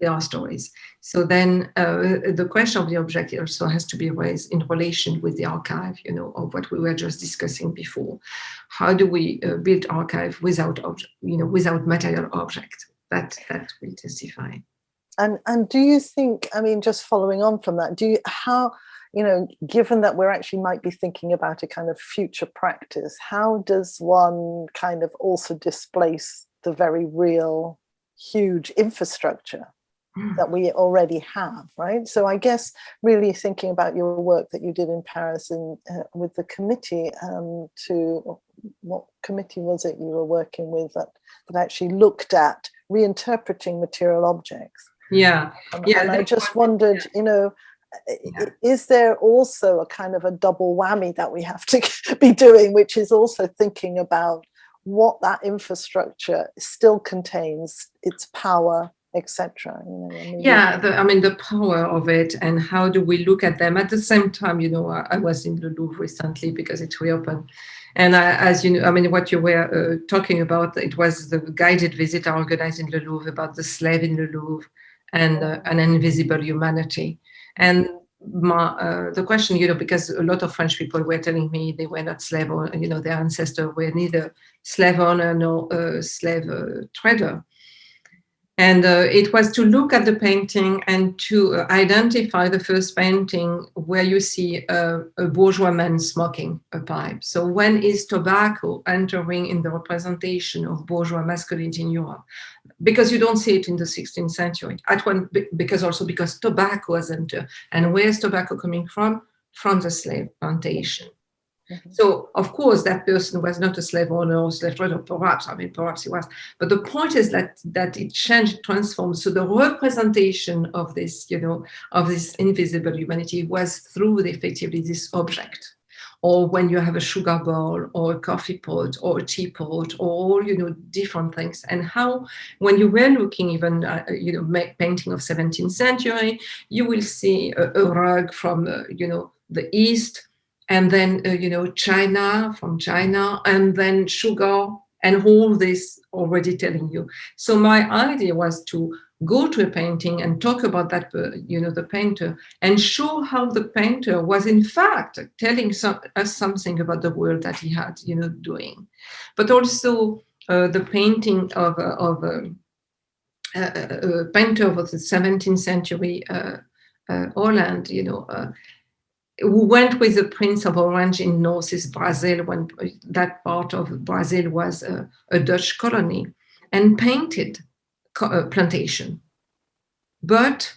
there are stories. So then the question of the object also has to be raised in relation with the archive, of what we were just discussing before. How do we build archive without without material object? That we testify. And do you think, I mean, just following on from that, given that we're actually might be thinking about a kind of future practice, how does one kind of also displace the very real, huge infrastructure that we already have, right? So I guess really thinking about your work that you did in Paris with the committee, what committee was it you were working with that actually looked at reinterpreting material objects? Yeah. And I just wondered, is there also a kind of a double whammy that we have to be doing, which is also thinking about what that infrastructure still contains, its power, etc. The power of it, and how do we look at them at the same time? I was in the Louvre recently because it reopened, and as you know, what you were talking about, it was the guided visit I organized in the Louvre about the slave in the Louvre and an invisible humanity. And the question, because a lot of French people were telling me they were not slave, or their ancestors were neither slave owner nor slave trader. And it was to look at the painting and to identify the first painting where you see a bourgeois man smoking a pipe. So when is tobacco entering in the representation of bourgeois masculinity in Europe? Because you don't see it in the 16th century. Because tobacco has entered. And where's tobacco coming from? From the slave plantation. So, of course, that person was not a slave owner or slave trader, perhaps he was. But the point is that it changed, transformed. So the representation of this, of this invisible humanity was through effectively this object. Or when you have a sugar bowl or a coffee pot or a teapot or all, different things. And how, when you were looking even, painting of 17th century, you will see a rug from, the East, and then, from China, and then sugar, and all this already telling you. So my idea was to go to a painting and talk about that, the painter, and show how the painter was in fact telling us something about the world that he had, doing. But also the painting of a painter of the 17th century, Holland, who went with the Prince of Orange in Northeast Brazil when that part of Brazil was a Dutch colony, and painted a plantation. But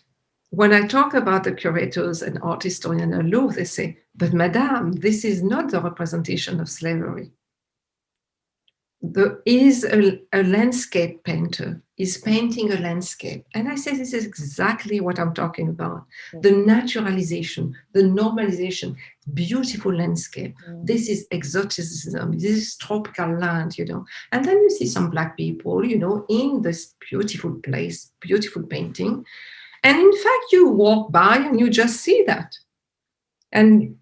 when I talk about the curators and art historians in Louvre, they say, but madame, this is not the representation of slavery. There is a landscape painter, is painting a landscape. And I say this is exactly what I'm talking about. The naturalization, the normalization, beautiful landscape. This is exoticism, this is tropical land, And then you see some Black people, in this beautiful place, beautiful painting. And in fact, you walk by and you just see that. And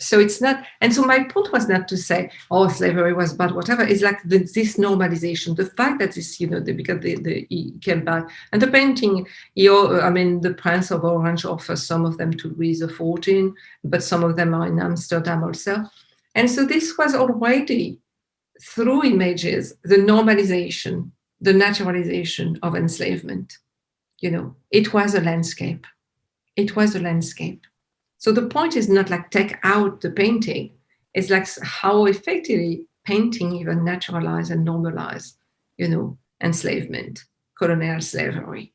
so it's not, and so my point was not to say, oh, slavery was bad, whatever. It's like this normalization, the fact that this, because he came back, and the painting, the Prince of Orange offers some of them to Louis XIV, but some of them are in Amsterdam also. And so this was already, through images, the normalization, the naturalization of enslavement. It was a landscape. It was a landscape. So the point is not like take out the painting. It's like how effectively painting even naturalize and normalize, enslavement, colonial slavery.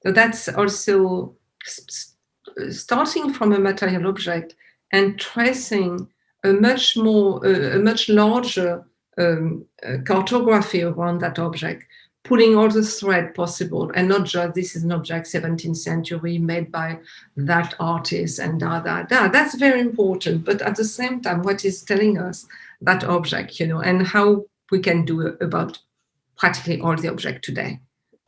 So that's also starting from a material object and tracing a much larger cartography around that object, pulling all the thread possible, and not just this is an object 17th century made by that artist and That's very important. But at the same time, what is telling us that object, and how we can do about practically all the objects today,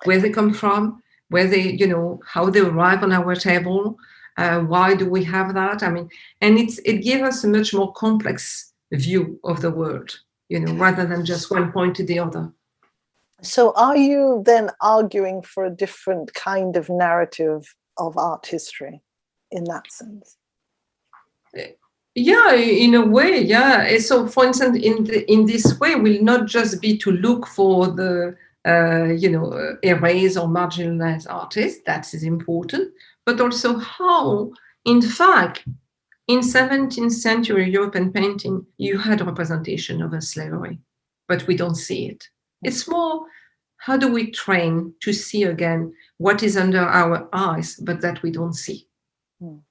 where they come from, where they, how they arrive on our table, why do we have that? And it gives us a much more complex view of the world, rather than just one point to the other. So are you then arguing for a different kind of narrative of art history in that sense? Yeah, in a way, yeah. So for instance, in this way will not just be to look for the, erased or marginalized artists, that is important, but also how, in fact, in 17th century European painting, you had a representation of a slavery, but we don't see it. It's more, how do we train to see again what is under our eyes, but that we don't see? And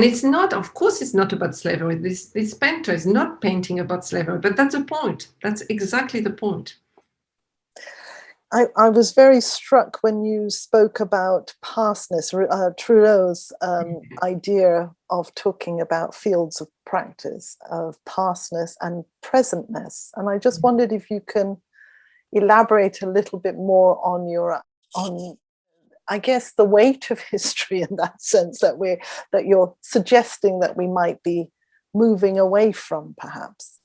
it's not, of course, it's not about slavery. This painter is not painting about slavery, but that's the point. That's exactly the point. I was very struck when you spoke about pastness, Trudeau's idea of talking about fields of practice, of pastness and presentness. And I just wondered if you can elaborate a little bit more on I guess the weight of history in that sense that you're suggesting that we might be moving away from, perhaps.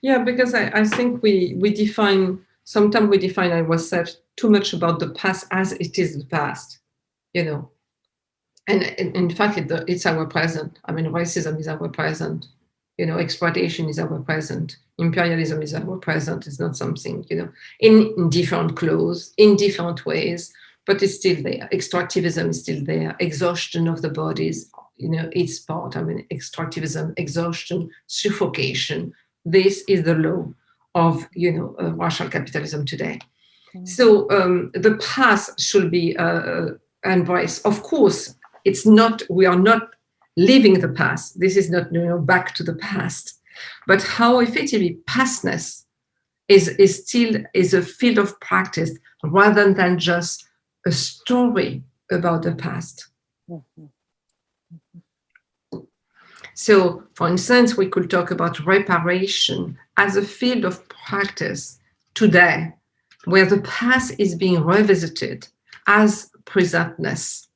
Yeah, because I think sometimes we define ourselves too much about the past as it is the past, you know. And in fact, it's our present. I mean, racism is our present. You know, exploitation is our present. Imperialism is our present. It's not something, you know, in different clothes, in different ways, but it's still there. Extractivism is still there. Exhaustion of the bodies, you know, it's part. I mean, extractivism, exhaustion, suffocation. This is the law of, you know, racial capitalism today. So the past should be embraced. Of course, it's not. We are not living the past. This is not, you know, back to the past. But how effectively pastness is still a field of practice rather than just a story about the past. So, for instance, we could talk about reparation as a field of practice today, where the past is being revisited as presentness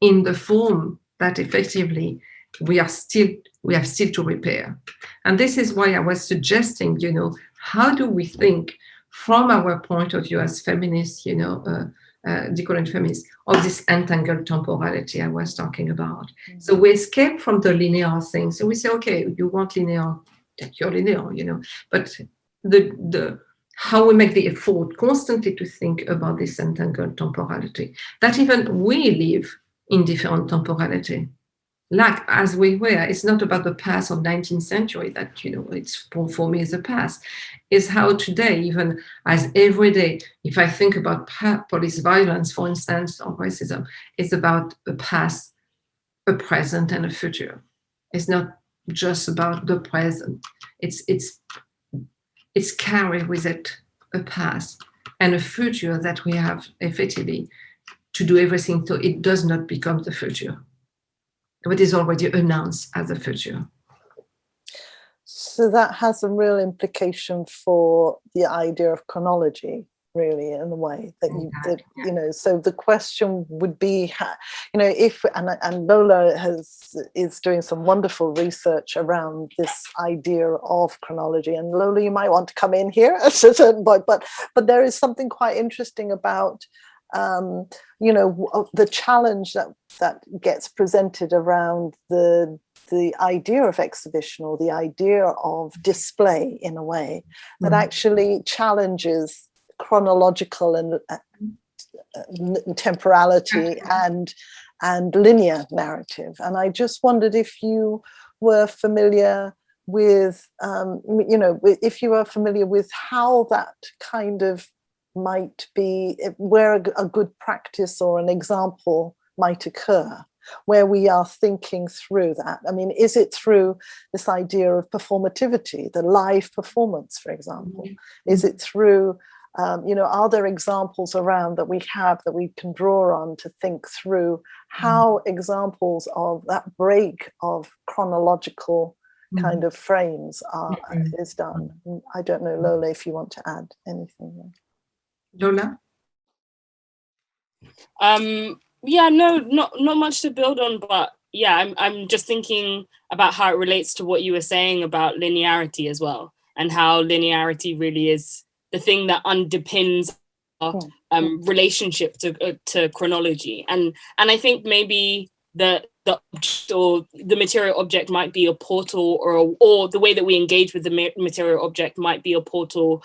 in the form that effectively we have still to repair. And this is why I was suggesting, you know, how do we think from our point of view as feminists, you know, decolonial feminists, of this entangled temporality I was talking about. So we escape from the linear thing. So we say, okay, you want linear, take your linear, you know, but the how we make the effort constantly to think about this entangled temporality, that even we live in different temporality. Like as we were, it's not about the past of 19th century that, you know, it's for me is the past. Is how today, even as every day, if I think about police violence, for instance, or racism, it's about a past, a present, and a future. It's not just about the present. It's carried with it a past and a future that we have effectively to do everything so it does not become the future, but is already announced as the future. So that has a real implication for the idea of chronology, really, in a way that you know. So the question would be, you know, if and Lola is doing some wonderful research around this idea of chronology. And Lola, you might want to come in here at a certain point, but there is something quite interesting about you know, the challenge that gets presented around the idea of exhibition or the idea of display, in a way that actually challenges chronological and temporality and linear narrative. And I just wondered if you were familiar with you know, if you are familiar with how that kind of might be, where a good practice or an example might occur, where we are thinking through that. I mean, is it through this idea of performativity, the live performance, for example? Is it through, you know, are there examples around that we have that we can draw on to think through how examples of that break of chronological kind of frames is done? I don't know, Lola, if you want to add anything there. Lola? Yeah, no, not much to build on, but yeah, I'm just thinking about how it relates to what you were saying about linearity as well, and how linearity really is the thing that underpins our relationship to chronology. And I think maybe the object or the material object might be a portal, or the way that we engage with the material object might be a portal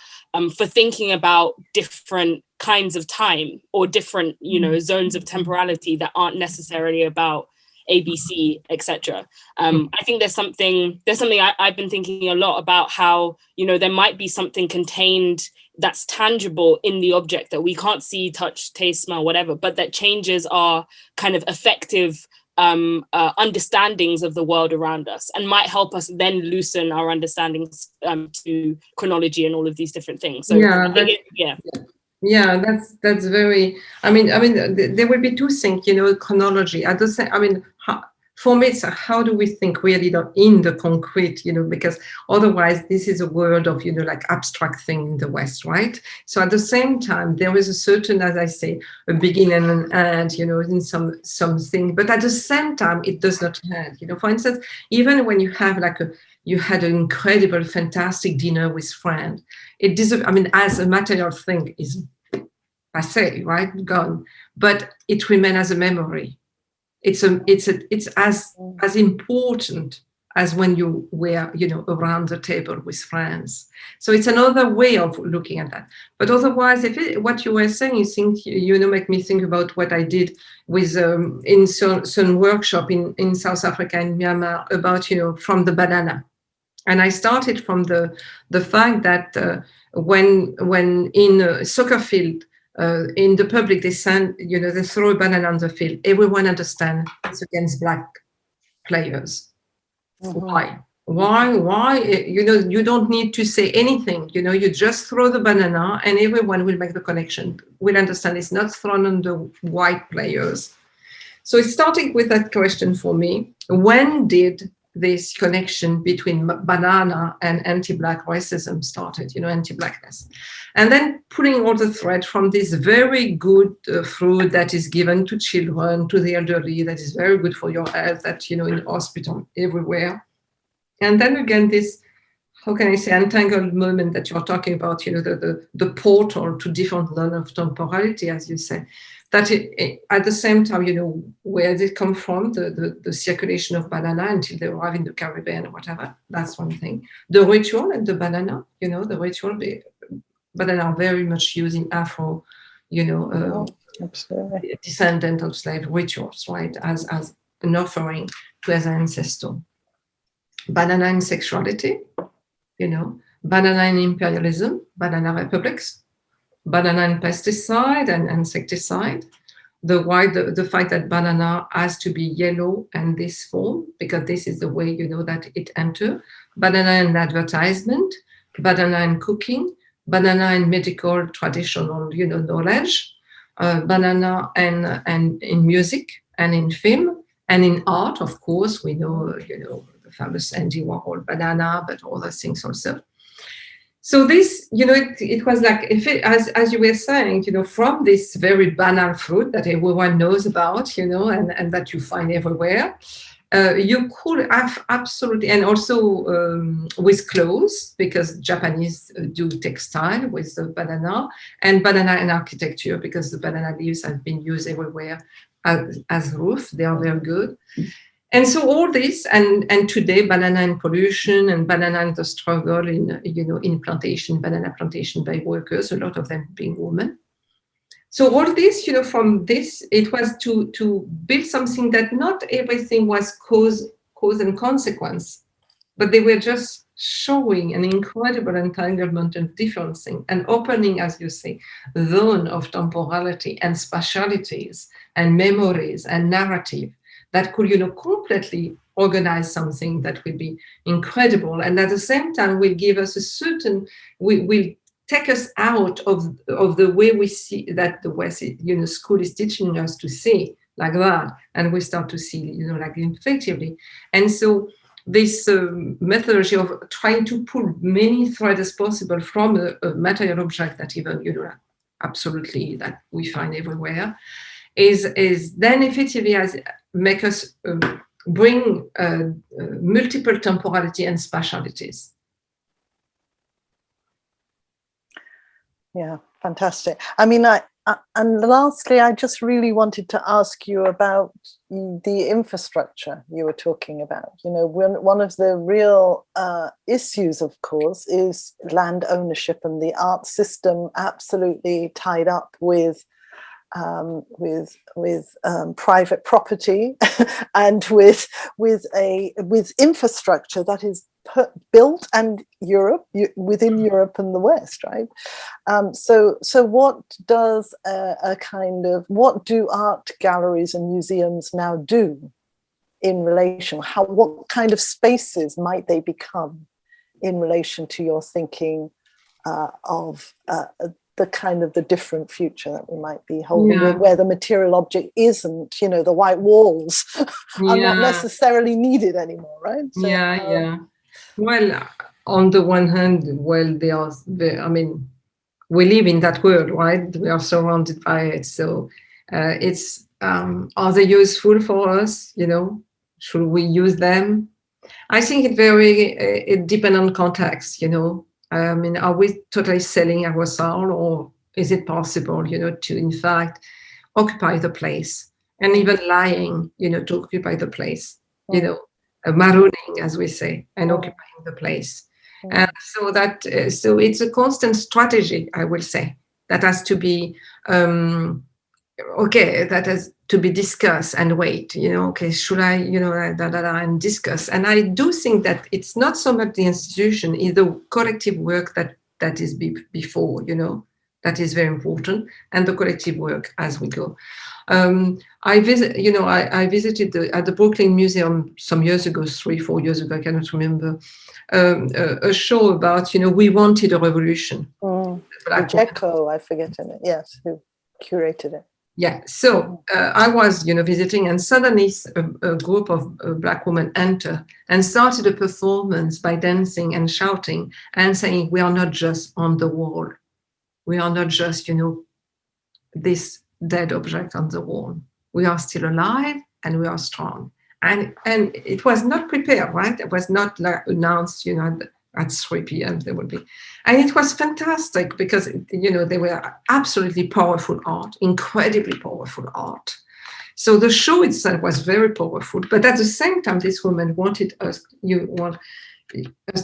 for thinking about different kinds of time or different, you know, zones of temporality that aren't necessarily about ABC, etc. I think there's something I've been thinking a lot about, how, you know, there might be something contained that's tangible in the object that we can't see, touch, taste, smell, whatever, but that changes our kind of effective understandings of the world around us, and might help us then loosen our understandings to chronology and all of these different things. So yeah, that's very. I mean, there will be two things, you know, chronology. I don't say. I mean, for me, it's how do we think really in the concrete, you know, because otherwise this is a world of, you know, like abstract thing in the West, right? So at the same time, there is a certain, as I say, a beginning and an end, you know, in something, but at the same time, it does not end. You know, for instance, even when you have like you had an incredible, fantastic dinner with friends, I mean, as a material thing is passé, right, gone, but it remains as a memory. It's as important as when you were, around the table with friends. So it's another way of looking at that. But otherwise, what you were saying, make me think about what I did with in some workshop in South Africa and Myanmar about, from the banana. And I started from the fact that when in a soccer field, in the public, they throw a banana on the field. Everyone understands it's against black players. Mm-hmm. Why? You don't need to say anything. You just throw the banana and everyone will make the connection. Will understand it's not thrown on the white players. So it started with that question for me. When did this connection between banana and anti-black racism started, anti-blackness? And then pulling all the thread from this very good fruit that is given to children, to the elderly, that is very good for your health, that, in hospital, everywhere. And then again, this, how can I say, entangled moment that you're talking about, the portal to different level of temporality, as you say, that at the same time, where did it come from, the circulation of banana until they arrive in the Caribbean or whatever, that's one thing. The ritual and the banana, the ritual, banana are very much used in Afro, descendant of slave rituals, right, as an offering to as an ancestor. Banana in sexuality, banana in imperialism, banana republics, banana in pesticide and insecticide, the fact that banana has to be yellow and this form, because this is the way, that it enters, banana in advertisement, banana in cooking, banana in medical traditional, knowledge, banana and in music and in film and in art, of course, we know, the famous Andy Warhol banana, but other things also. So this, it was like, as you were saying, from this very banal fruit that everyone knows about, and that you find everywhere, you could have absolutely, and also with clothes, because Japanese do textile with the banana, and banana in architecture, because the banana leaves have been used everywhere as roof. They are very good. And so all this, and today, banana in pollution and banana in the struggle in plantation, banana plantation by workers, a lot of them being women. So all this, from this, it was to build something that not everything was cause and consequence, but they were just showing an incredible entanglement of different things and opening, as you say, zone of temporality and spatialities and memories and narrative that could, completely organize something that will be incredible, and at the same time will give us a certain, will take us out of the way we see that the West, school is teaching us to see like that, and we start to see, like effectively. And so this methodology of trying to pull many threads as possible from a material object that even, absolutely that we find everywhere, is then effectively as make us bring multiple temporality and spatialities. Yeah, fantastic. I mean, and lastly, I just really wanted to ask you about the infrastructure you were talking about. One of the real issues, of course, is land ownership and the art system absolutely tied up with private property and with infrastructure that is built and within Europe and the West, right? So what does what do art galleries and museums now do in relation? What kind of spaces might they become in relation to your thinking of the kind of the different future that we might be holding in, where the material object isn't, the white walls are not necessarily needed anymore, right? So, Well, on the one hand, we live in that world, right? We are surrounded by it. So it's, are they useful for us? Should we use them? I think it depends on context, are we totally selling our soul, or is it possible, to in fact occupy the place, and even lying, to occupy the place, marooning, as we say, and occupying the place. So that so it's a constant strategy, I will say, that has to be that has to be discussed and wait. Should I, and discuss. And I do think that it's not so much the institution, it's the collective work that is before, that is very important, and the collective work as we go. I visited at the Brooklyn Museum some years ago, 3-4 years ago, I cannot remember, a show about, we wanted a revolution. Echo, I forget it. Yes, who curated it. Yeah, so I was, visiting, and suddenly a group of Black women entered and started a performance by dancing and shouting and saying, we are not just on the wall. We are not just, this dead object on the wall. We are still alive and we are strong. And it was not prepared, right? It was not announced, at 3 p.m. there will be. And it was fantastic because, they were absolutely powerful art, incredibly powerful art. So the show itself was very powerful, but at the same time, this woman wanted us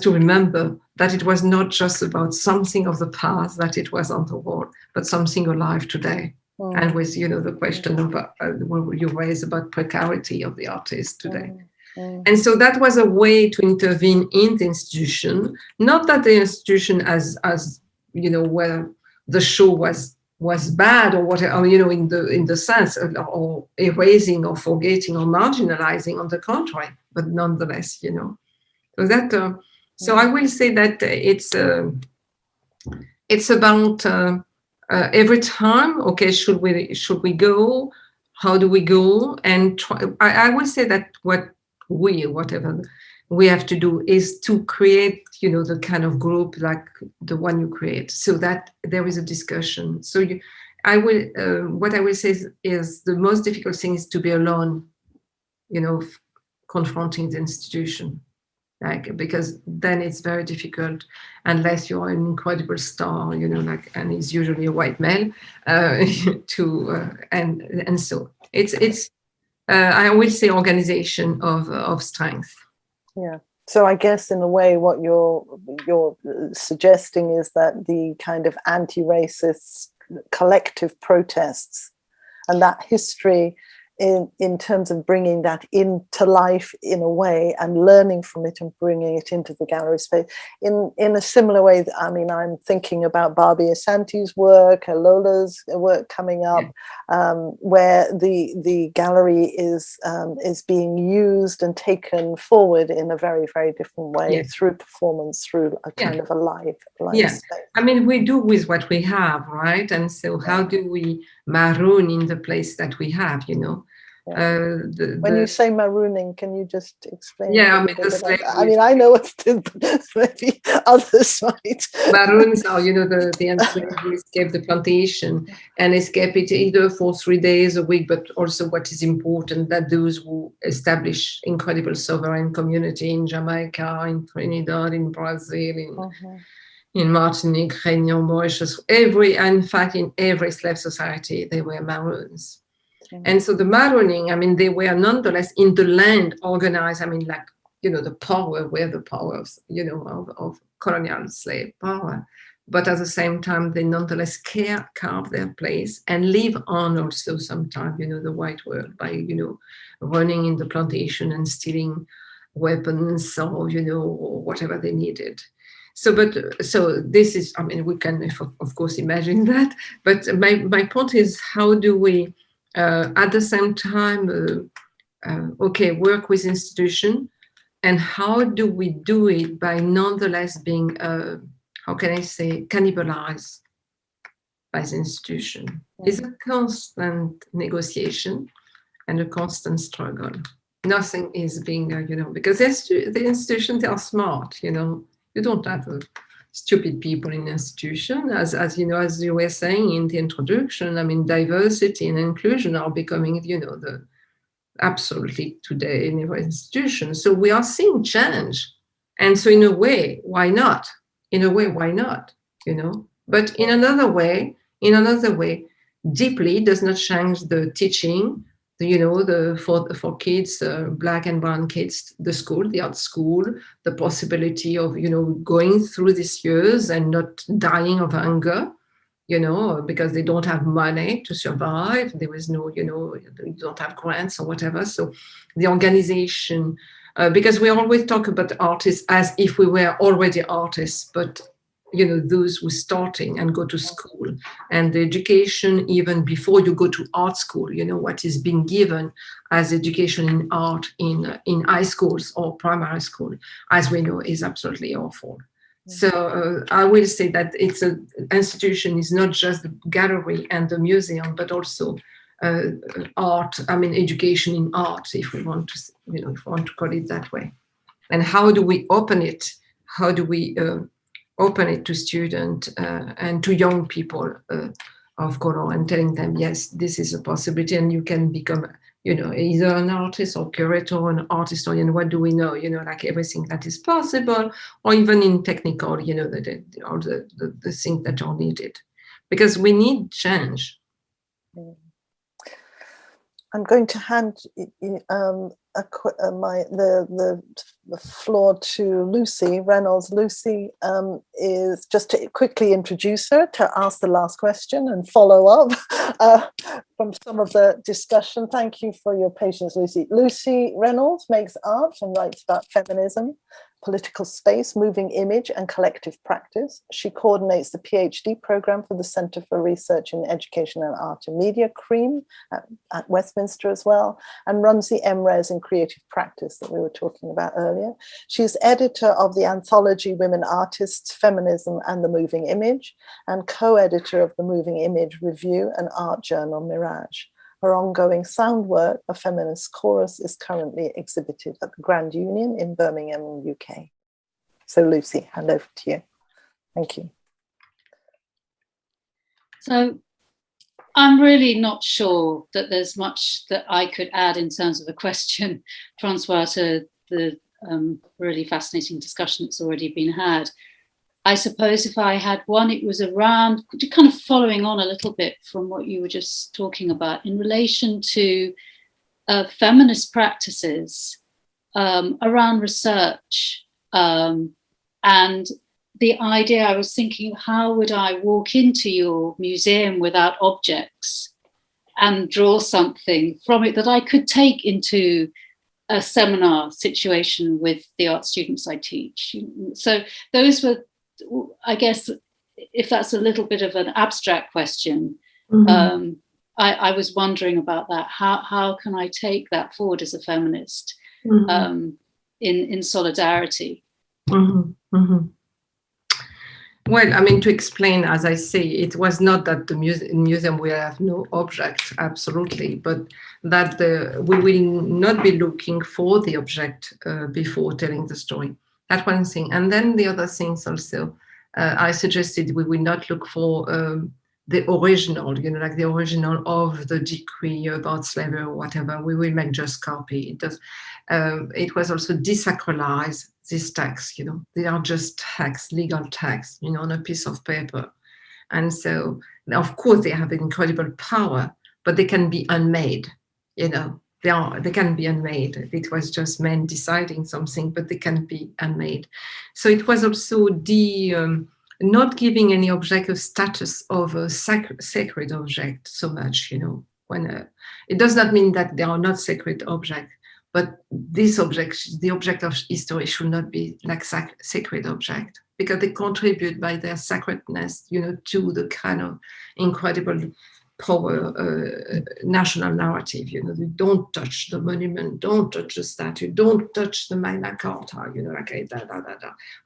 to remember that it was not just about something of the past, that it was on the wall, but something alive today. And with, the question about what you raised about precarity of the artist today. And so that was a way to intervene in the institution. Not that the institution as where the show was bad or whatever, in the sense or erasing or forgetting or marginalizing, on the contrary, but nonetheless, So that so I will say that it's about every time. Okay, should we go? How do we go? And I will say that whatever we have to do is to create, the kind of group like the one you create, so that there is a discussion. So what I will say is the most difficult thing is to be alone, confronting the institution, because then it's very difficult unless you're an incredible star, and he's usually a white male, and so it's I will say organization of strength. Yeah. So I guess in a way what you're suggesting is that the kind of anti-racist collective protests and that history in terms of bringing that into life in a way and learning from it and bringing it into the gallery space in a similar way. I'm thinking about Barbie Asante's work, Lola's work coming up, where the gallery is being used and taken forward in a very, very different way through performance, through a kind of a live space. We do with what we have, right? And so how do we maroon in the place that we have, When you say marooning, can you just explain? I know what maybe others might. Maroons are, the enslaved who escape the plantation and escape it either for 3 days a week, but also what is important, that those who establish incredible sovereign community in Jamaica, in Trinidad, in Brazil, in Martinique, Réunion, Mauritius, in fact, in every slave society, they were maroons. And so the marooning, they were nonetheless in the land organized, the power were the power of colonial slave power. But at the same time, they nonetheless carve their place and live on also sometimes, the white world by, running in the plantation and stealing weapons or, or whatever they needed. So this is, we can, of course, imagine that. But my point is, how do we, at the same time, work with institution, and how do we do it by nonetheless being, cannibalized by the institution? It's a constant negotiation and a constant struggle. Nothing is being, because the institutions, they are smart, You don't have stupid people in institution, as you were saying in the introduction. Diversity and inclusion are becoming, the absolutely today in every institution. So we are seeing change, and so in a way, why not? But in another way, in another way, deeply does not change the teaching, for kids, black and brown kids, the school, the art school, the possibility of, going through these years and not dying of hunger, because they don't have money to survive. There is no, you don't have grants or whatever. So the organization, because we always talk about artists as if we were already artists, but those who are starting and go to school, and the education even before you go to art school, what is being given as education in art in high schools or primary school, as we know, is absolutely awful. So I will say that it's an institution is not just the gallery and the museum, but also art. I mean, education in art, if we want to, if we want to call it that way. And how do we open it? How do we open it to students and to young people of color, and telling them, yes, this is a possibility, and you can become, either an artist or curator or an art historian. What do we know? Like everything that is possible, or even in technical, all the things that are needed, because we need change. I'm going to hand the floor to Lucy Reynolds. Lucy is just to quickly introduce her, to ask the last question and follow up from some of the discussion. Thank you for your patience, Lucy. Lucy Reynolds makes art and writes about feminism, political space, moving image, and collective practice. She coordinates the PhD program for the Centre for Research in Education and Art and Media, CREAM, at Westminster as well, and runs the MRes in Creative Practice that we were talking about earlier. She's editor of the anthology Women Artists, Feminism and the Moving Image, and co-editor of the Moving Image Review and art journal Mirage. Her ongoing sound work, A Feminist Chorus, is currently exhibited at the Grand Union in Birmingham, UK. So Lucy, hand over to you. Thank you. So I'm really not sure that there's much that I could add in terms of a question, Françoise, to the really fascinating discussion that's already been had. I suppose if I had one, it was around kind of following on a little bit from what you were just talking about in relation to feminist practices around research. And the idea, I was thinking, how would I walk into your museum without objects and draw something from it that I could take into a seminar situation with the art students I teach? So those were, I guess, if that's a little bit of an abstract question, I was wondering about that. How can I take that forward as a feminist in solidarity? Well, I mean, to explain, as I say, it was not that the museum will have no object, absolutely, but that we will not be looking for the object before telling the story. That one thing. And then the other things also, I suggested we will not look for the original, like the original of the decree about slavery or whatever. We will make just copy. It was also desacralize these texts, they are just texts, legal texts, on a piece of paper. And so, of course, they have incredible power, but they can be unmade, they can be unmade. It was just men deciding something, but they can be unmade. So it was also not giving any object a status of a sacred object so much, when it does not mean that they are not sacred objects, but this object, the object of history, should not be like sacred object, because they contribute by their sacredness, to the kind of incredible power national narrative. They don't touch the monument, don't touch the statue, don't touch the Magna Carta, like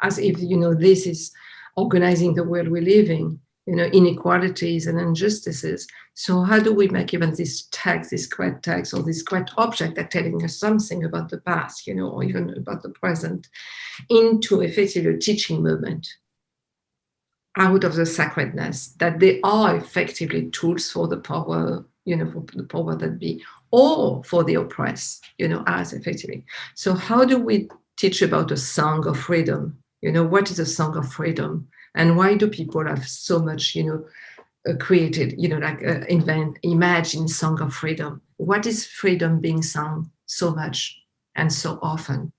as if this is organizing the world we live in, inequalities and injustices. So how do we make even this text, this great text, or this great object that telling us something about the past, or even about the present, into effectively a teaching movement out of the sacredness, that they are effectively tools for the power, for the power that be, or for the oppressed, as effectively. So how do we teach about a song of freedom? What is a song of freedom? And why do people have so much, created, imagine Song of Freedom. What is freedom being sung so much and so often,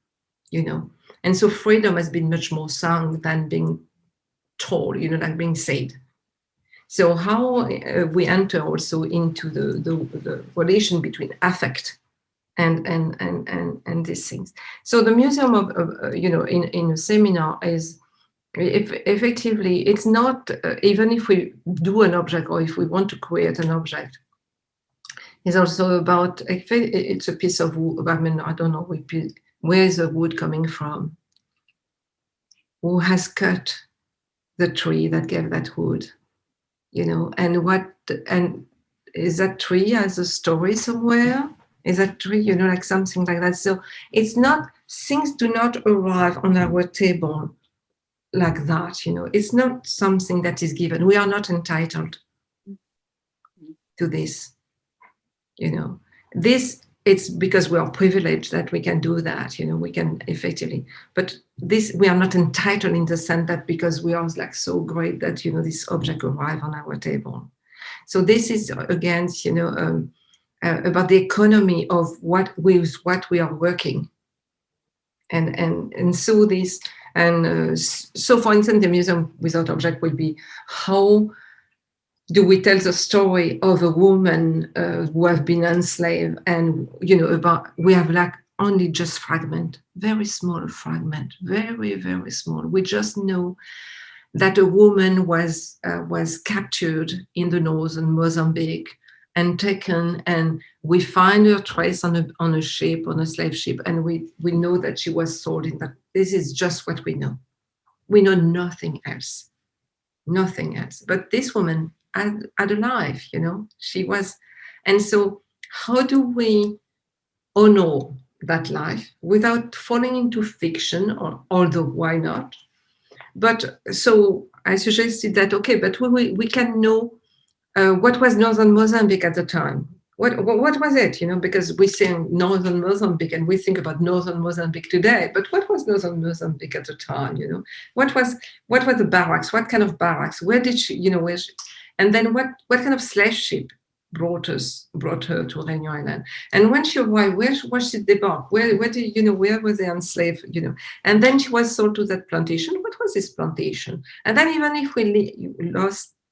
And so freedom has been much more sung than being told, being said. So how we enter also into the relation between affect and these things. So the museum of in a seminar is effectively, it's not even if we do an object or if we want to create an object, it's also about, it's a piece of wood. I mean, I don't know where is the wood coming from, who has cut the tree that gave that wood, and is that tree has a story somewhere? Is that tree, like something like that? So it's not, things do not arrive on our table like that, It's not something that is given. We are not entitled to this, This, it's because we are privileged that we can do that, we can effectively, but this, we are not entitled in the sense that because we are like so great that, this object arrive on our table. So this is again, about the economy of what we are working. And so this, so for instance, the museum without object will be, how do we tell the story of a woman who have been enslaved, and about, we have like only just fragment, very small fragment, very, very small. We just know that a woman was captured in the northern Mozambique and taken, and we find her trace on a ship, on a slave ship, and we know that she was sold in that. This is just what we know. We know nothing else, nothing else. But this woman had a life, she was, and so how do we honor that life without falling into fiction, or although why not? But so I suggested that, okay, but we can know what was northern Mozambique at the time. What was it? Because we say northern Mozambique and we think about northern Mozambique today. But what was northern Mozambique at the time? What was the barracks? What kind of barracks? Where did she? Where? And then what kind of slave ship brought her to Réunion Island? And when she arrived, where was she debarked? Where did where were they enslaved? And then she was sold to that plantation. What was this plantation? And then even if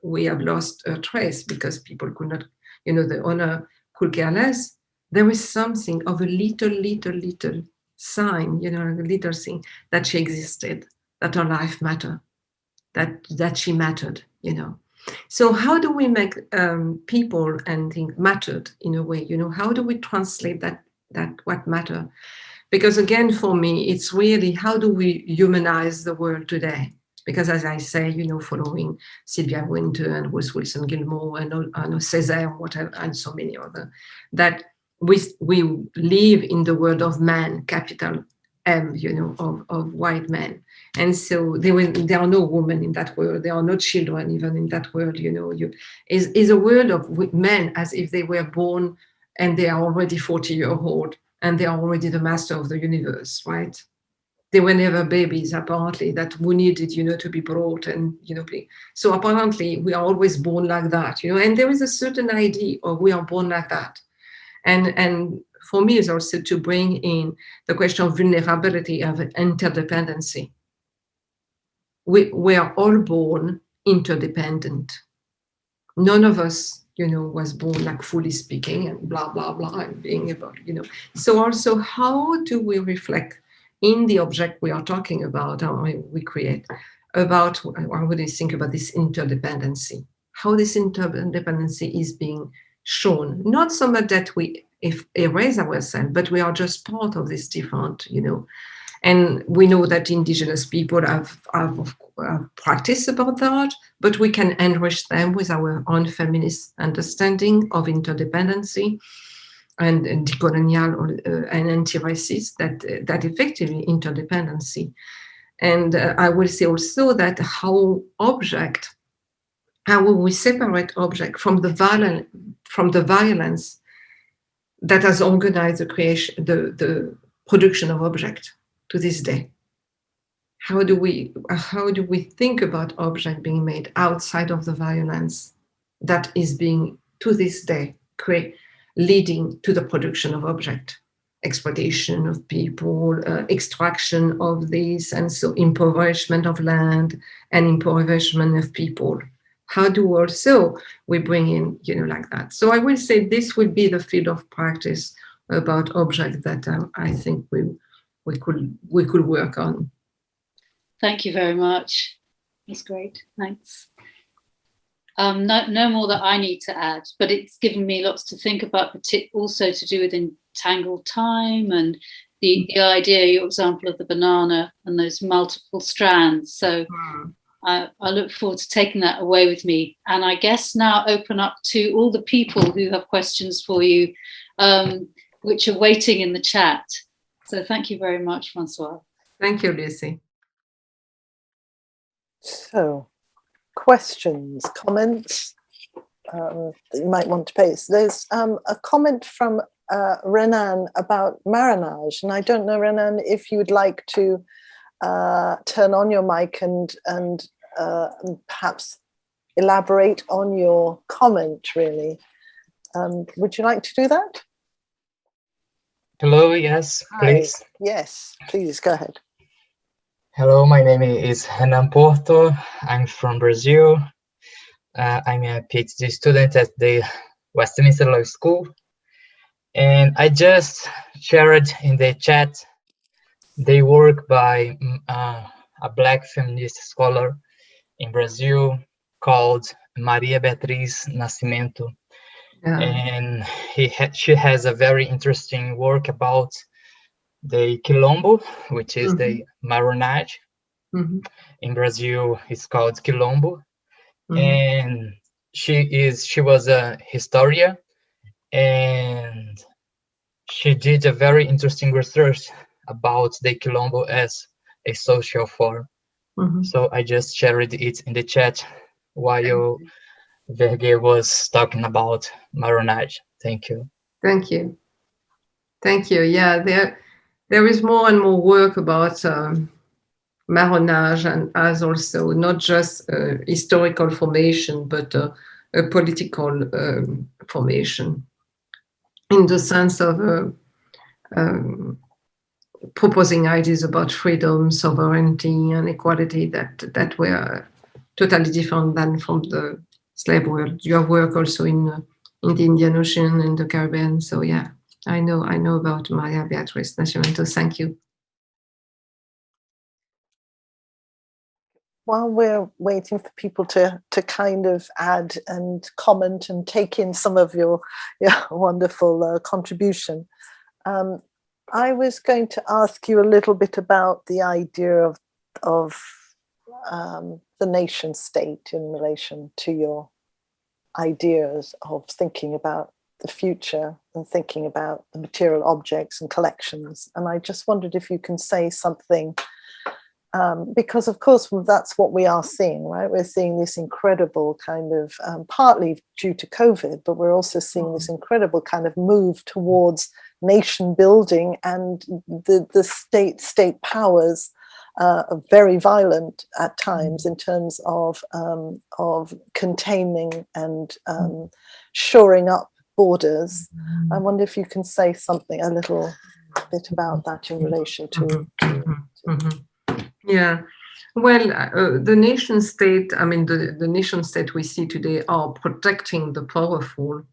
we have lost a trace because people could not, the owner could care less. There is something of a little sign, a little thing that she existed, that her life mattered, that she mattered, So how do we make people and things mattered in a way? How do we translate that what matter? Because again, for me, it's really, how do we humanize the world today? Because as I say, following Sylvia Winter and Ruth Wilson Gilmore and Césaire, whatever, and so many other, that we live in the world of man, capital M, of white men. And so there are no women in that world. There are no children even in that world, is a world of men as if they were born and they are already 40-year-old and they are already the master of the universe, right? They were never babies, apparently, that who needed, to be brought and, so apparently we are always born like that, and there is a certain idea of we are born like that. And for me is also to bring in the question of vulnerability, of interdependency. We are all born interdependent. None of us, was born like fully speaking and blah, blah, blah, and being about, So also, how do we reflect in the object we are talking about, how we create, about how would we think about this interdependency? How this interdependency is being shown, not so much that we erase ourselves, but we are just part of this different, And we know that indigenous people have practiced about that, but we can enrich them with our own feminist understanding of interdependency and decolonial and anti-racist, that effectively interdependency. And I will say also that how will we separate object from the violence that has organized the creation, the production of object to this day? How do we think about object being made outside of the violence that is being, to this day, leading to the production of object, exploitation of people, extraction of this, and so impoverishment of land and impoverishment of people. How do also we bring in, like that? So I will say this will be the field of practice about object that I think we could work on. Thank you very much. That's great. Thanks. No more that I need to add, but it's given me lots to think about, also to do with entangled time and the idea, your example of the banana and those multiple strands. So I look forward to taking that away with me. And I guess now open up to all the people who have questions for you, which are waiting in the chat. So thank you very much, Françoise. Thank you, Lucy. So, questions, comments that you might want to paste. There's a comment from Renan about marronage, and I don't know, Renan, if you would like to turn on your mic and perhaps elaborate on your comment, really. Would you like to do that? Hello, yes, please. Hi. Yes, please, go ahead. Hello, my name is Renan Porto. I'm from Brazil. I'm a PhD student at the Westminster Law School. And I just shared in the chat the work by a Black feminist scholar in Brazil called Maria Beatriz Nascimento. Yeah. And she has a very interesting work about the quilombo, which is the marronage. In Brazil, it's called quilombo. And she was a historian, and she did a very interesting research about the quilombo as a social form. So I just shared it in the chat while Vergès was talking about marronage. Thank you. Thank you. Thank you. Yeah, there is more and more work about marronage, and as also not just historical formation, but a political formation, in the sense of proposing ideas about freedom, sovereignty, and equality that were totally different than from the slave world. You have work also in the Indian Ocean and the Caribbean. So yeah, I know about Maria Beatriz Nascimento. Thank you. While we're waiting for people to kind of add and comment and take in some of your wonderful contribution, I was going to ask you a little bit about the idea of the nation state in relation to your ideas of thinking about the future and thinking about the material objects and collections. And I just wondered if you can say something, because of course that's what we are seeing, right? We're seeing this incredible kind of, partly due to COVID, but we're also seeing this incredible kind of move towards nation building, and the state powers are very violent at times in terms of containing and shoring up borders. I wonder if you can say something a little bit about that in relation to Yeah, well, the nation state, I mean, the nation state we see today are protecting the powerful.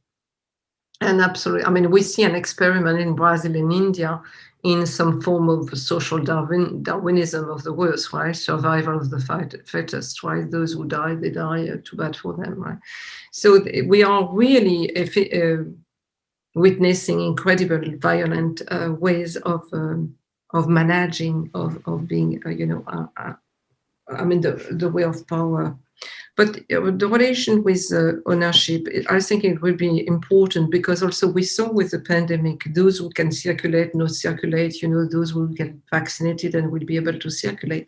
And absolutely, I mean, we see an experiment in Brazil and India in some form of social Darwinism of the worst, right? Survival of the fittest, right? Those who die, they die, too bad for them, right? So we are really witnessing incredible violent ways of managing, of being, I mean, the way of power. But the relation with ownership, I think it will be important, because also we saw with the pandemic, those who can circulate, not circulate, those who get vaccinated and will be able to circulate.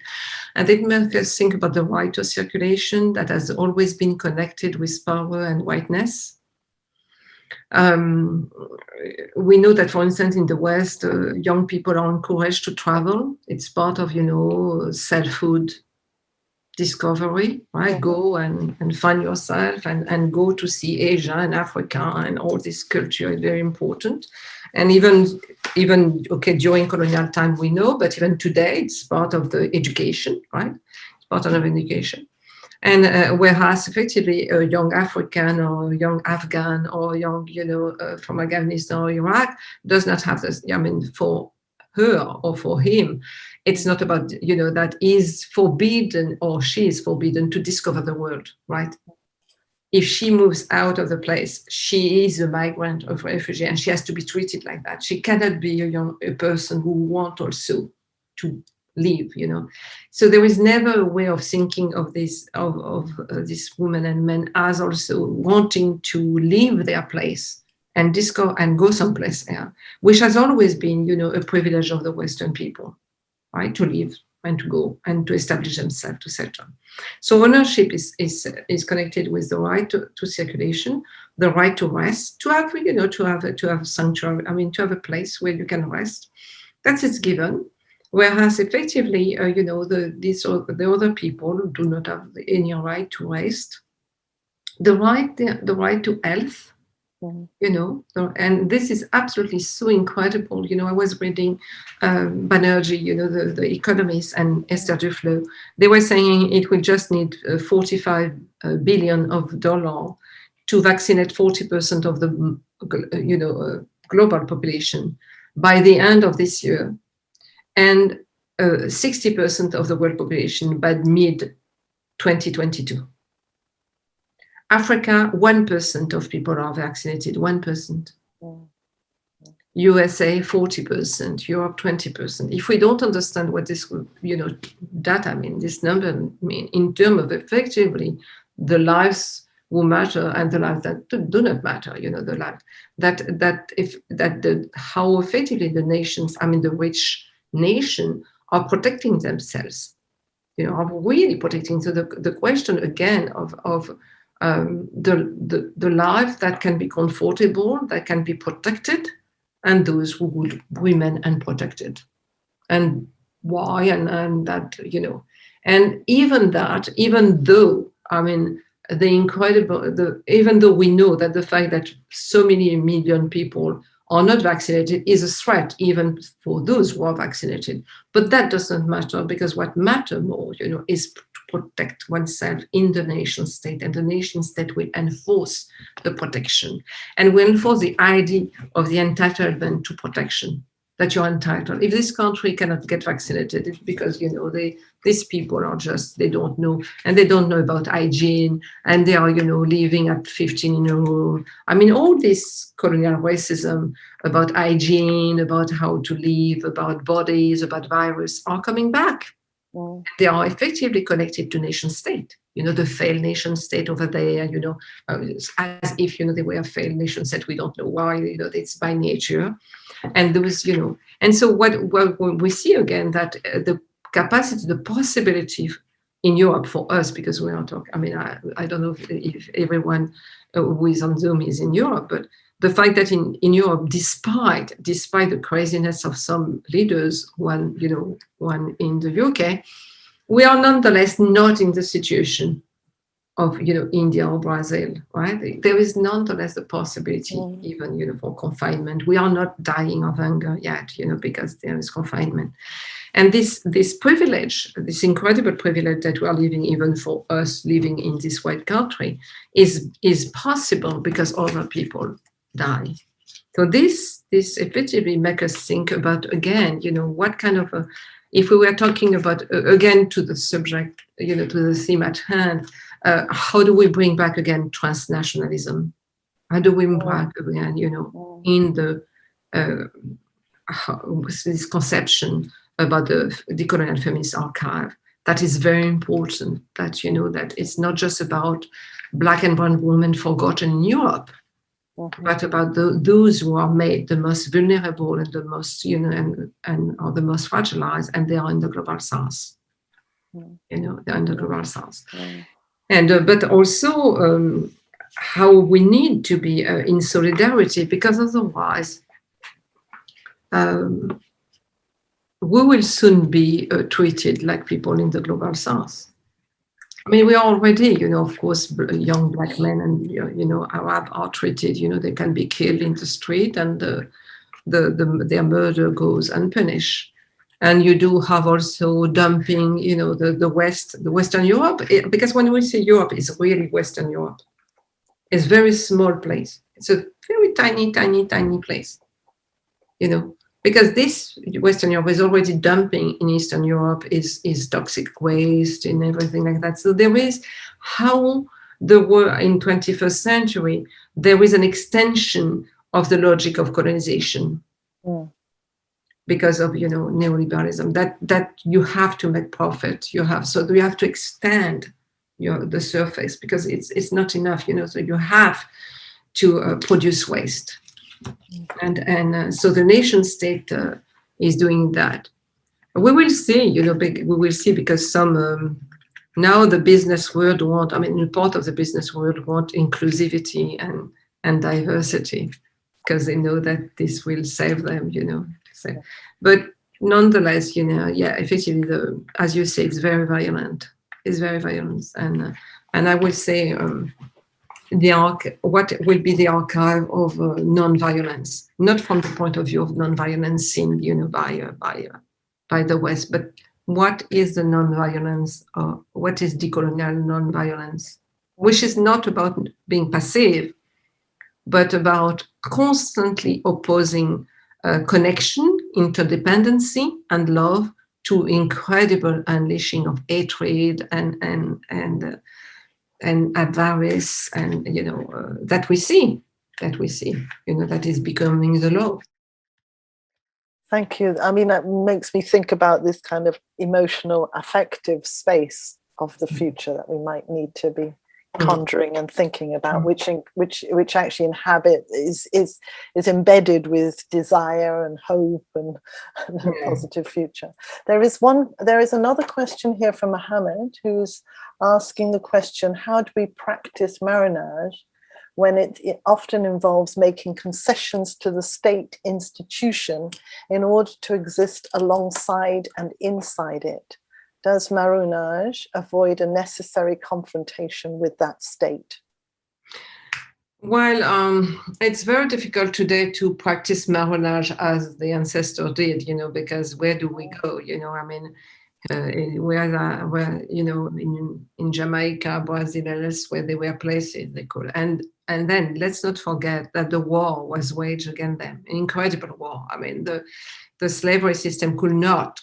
And it makes us think about the right to circulation that has always been connected with power and whiteness. We know that, for instance, in the West, young people are encouraged to travel. It's part of, sell food, discovery, right? Go and find yourself and go to see Asia and Africa and all this culture is very important. And even okay, during colonial time we know, but even today it's part of the education, right? It's part of education. And whereas effectively a young African or a young Afghan or young, from Afghanistan or Iraq does not have this, for her or for him, it's not about, that is forbidden or she is forbidden to discover the world, right? If she moves out of the place, she is a migrant or a refugee and she has to be treated like that. She cannot be a person who wants also to live, So there is never a way of thinking of this, of these women and men as also wanting to leave their place and discover and go someplace else, which has always been, a privilege of the Western people, right? To live and to go and to establish themselves, to settle. So ownership is connected with the right to circulation, the right to rest, to have, to have a sanctuary, to have a place where you can rest. That is given. Whereas effectively, the other people do not have any right to rest, the right to health, and this is absolutely so incredible. I was reading Banerjee, the economists, and Esther Duflo. They were saying it will just need $45 billion to vaccinate 40% of the global population by the end of this year, and 60% of the world population by mid-2022. Africa, 1% of people are vaccinated, 1%. USA, 40%, Europe, 20%. If we don't understand what this, data mean, this number mean, in terms of effectively the lives who matter and the lives that do not matter, the life how effectively the nations, the rich nation are protecting themselves, are really protecting. So the question again of the life that can be comfortable, that can be protected, and those who would remain unprotected, and why, and that, and even though even though we know that the fact that so many million people are not vaccinated is a threat even for those who are vaccinated, but that doesn't matter, because what matters more, is to protect oneself in the nation state, and the nation state will enforce the protection and will enforce the idea of the entitlement to protection, that you're entitled. If this country cannot get vaccinated, it's because, these people are just, they don't know, and they don't know about hygiene, and they are, living at 15 in a room. All this colonial racism about hygiene, about how to live, about bodies, about virus are coming back. They are effectively connected to nation state, the failed nation state over there, as if, they were a failed nation state. We don't know why, it's by nature. And those, and so what we see again, that the capacity, the possibility in Europe for us, because we are talking, I don't know if everyone who is on Zoom is in Europe, but the fact that in Europe, despite the craziness of some leaders, one in the UK, we are nonetheless not in the situation of India or Brazil, right? There is nonetheless the possibility, even for confinement. We are not dying of hunger yet, because there is confinement. And this privilege, this incredible privilege that we are living, even for us living in this white country, is possible because other people die. So this effectively makes us think about, again, what kind of if we were talking about, again, to the subject, to the theme at hand, how do we bring back again transnationalism? How do we bring back again, in the this conception about the decolonial feminist archive? That is very important. That that it's not just about Black and brown women forgotten in Europe, but about those who are made the most vulnerable and the most, and are the most fragilized, and they are in the global south. They're in the global south. And but also how we need to be in solidarity, because otherwise we will soon be treated like people in the global south. I mean, we are already, of course, young black men and, Arab are treated, they can be killed in the street and their murder goes unpunished. And you do have also dumping, the Western Europe, because when we say Europe, it's really Western Europe. It's a very small place. It's a very tiny, tiny, tiny place, because this Western Europe is already dumping in Eastern Europe is toxic waste and everything like that. So there is how the world in 21st century, there is an extension of the logic of colonization. Mm. Because of neoliberalism, that you have to make profit. You have to extend the surface because it's not enough. So you have to produce waste, and so the nation state is doing that. We will see. We will see because some now the business world part of the business world want inclusivity and diversity because they know that this will save them. But nonetheless, effectively, as you say, it's very violent. It's very violent, and I will say what will be the archive of non-violence, not from the point of view of non-violence seen, by the West, but what is the non-violence? What is decolonial non-violence? Which is not about being passive, but about constantly opposing. Connection, interdependency, and love to incredible unleashing of hatred and avarice, and that we see, that is becoming the law. Thank you. I mean, that makes me think about this kind of emotional, affective space of the future that we might need to be conjuring and thinking about, which actually inhabit is embedded with desire and hope and a positive future. There is another question here from Mohammed, who's asking the question: how do we practice marronage when it often involves making concessions to the state institution in order to exist alongside and inside it? Does marronage avoid a necessary confrontation with that state? Well, it's very difficult today to practice marronage as the ancestor did, because where do we go? Where in Jamaica, Brazil, elsewhere, there were places they could. And then let's not forget that the war was waged against them, an incredible war. The slavery system could not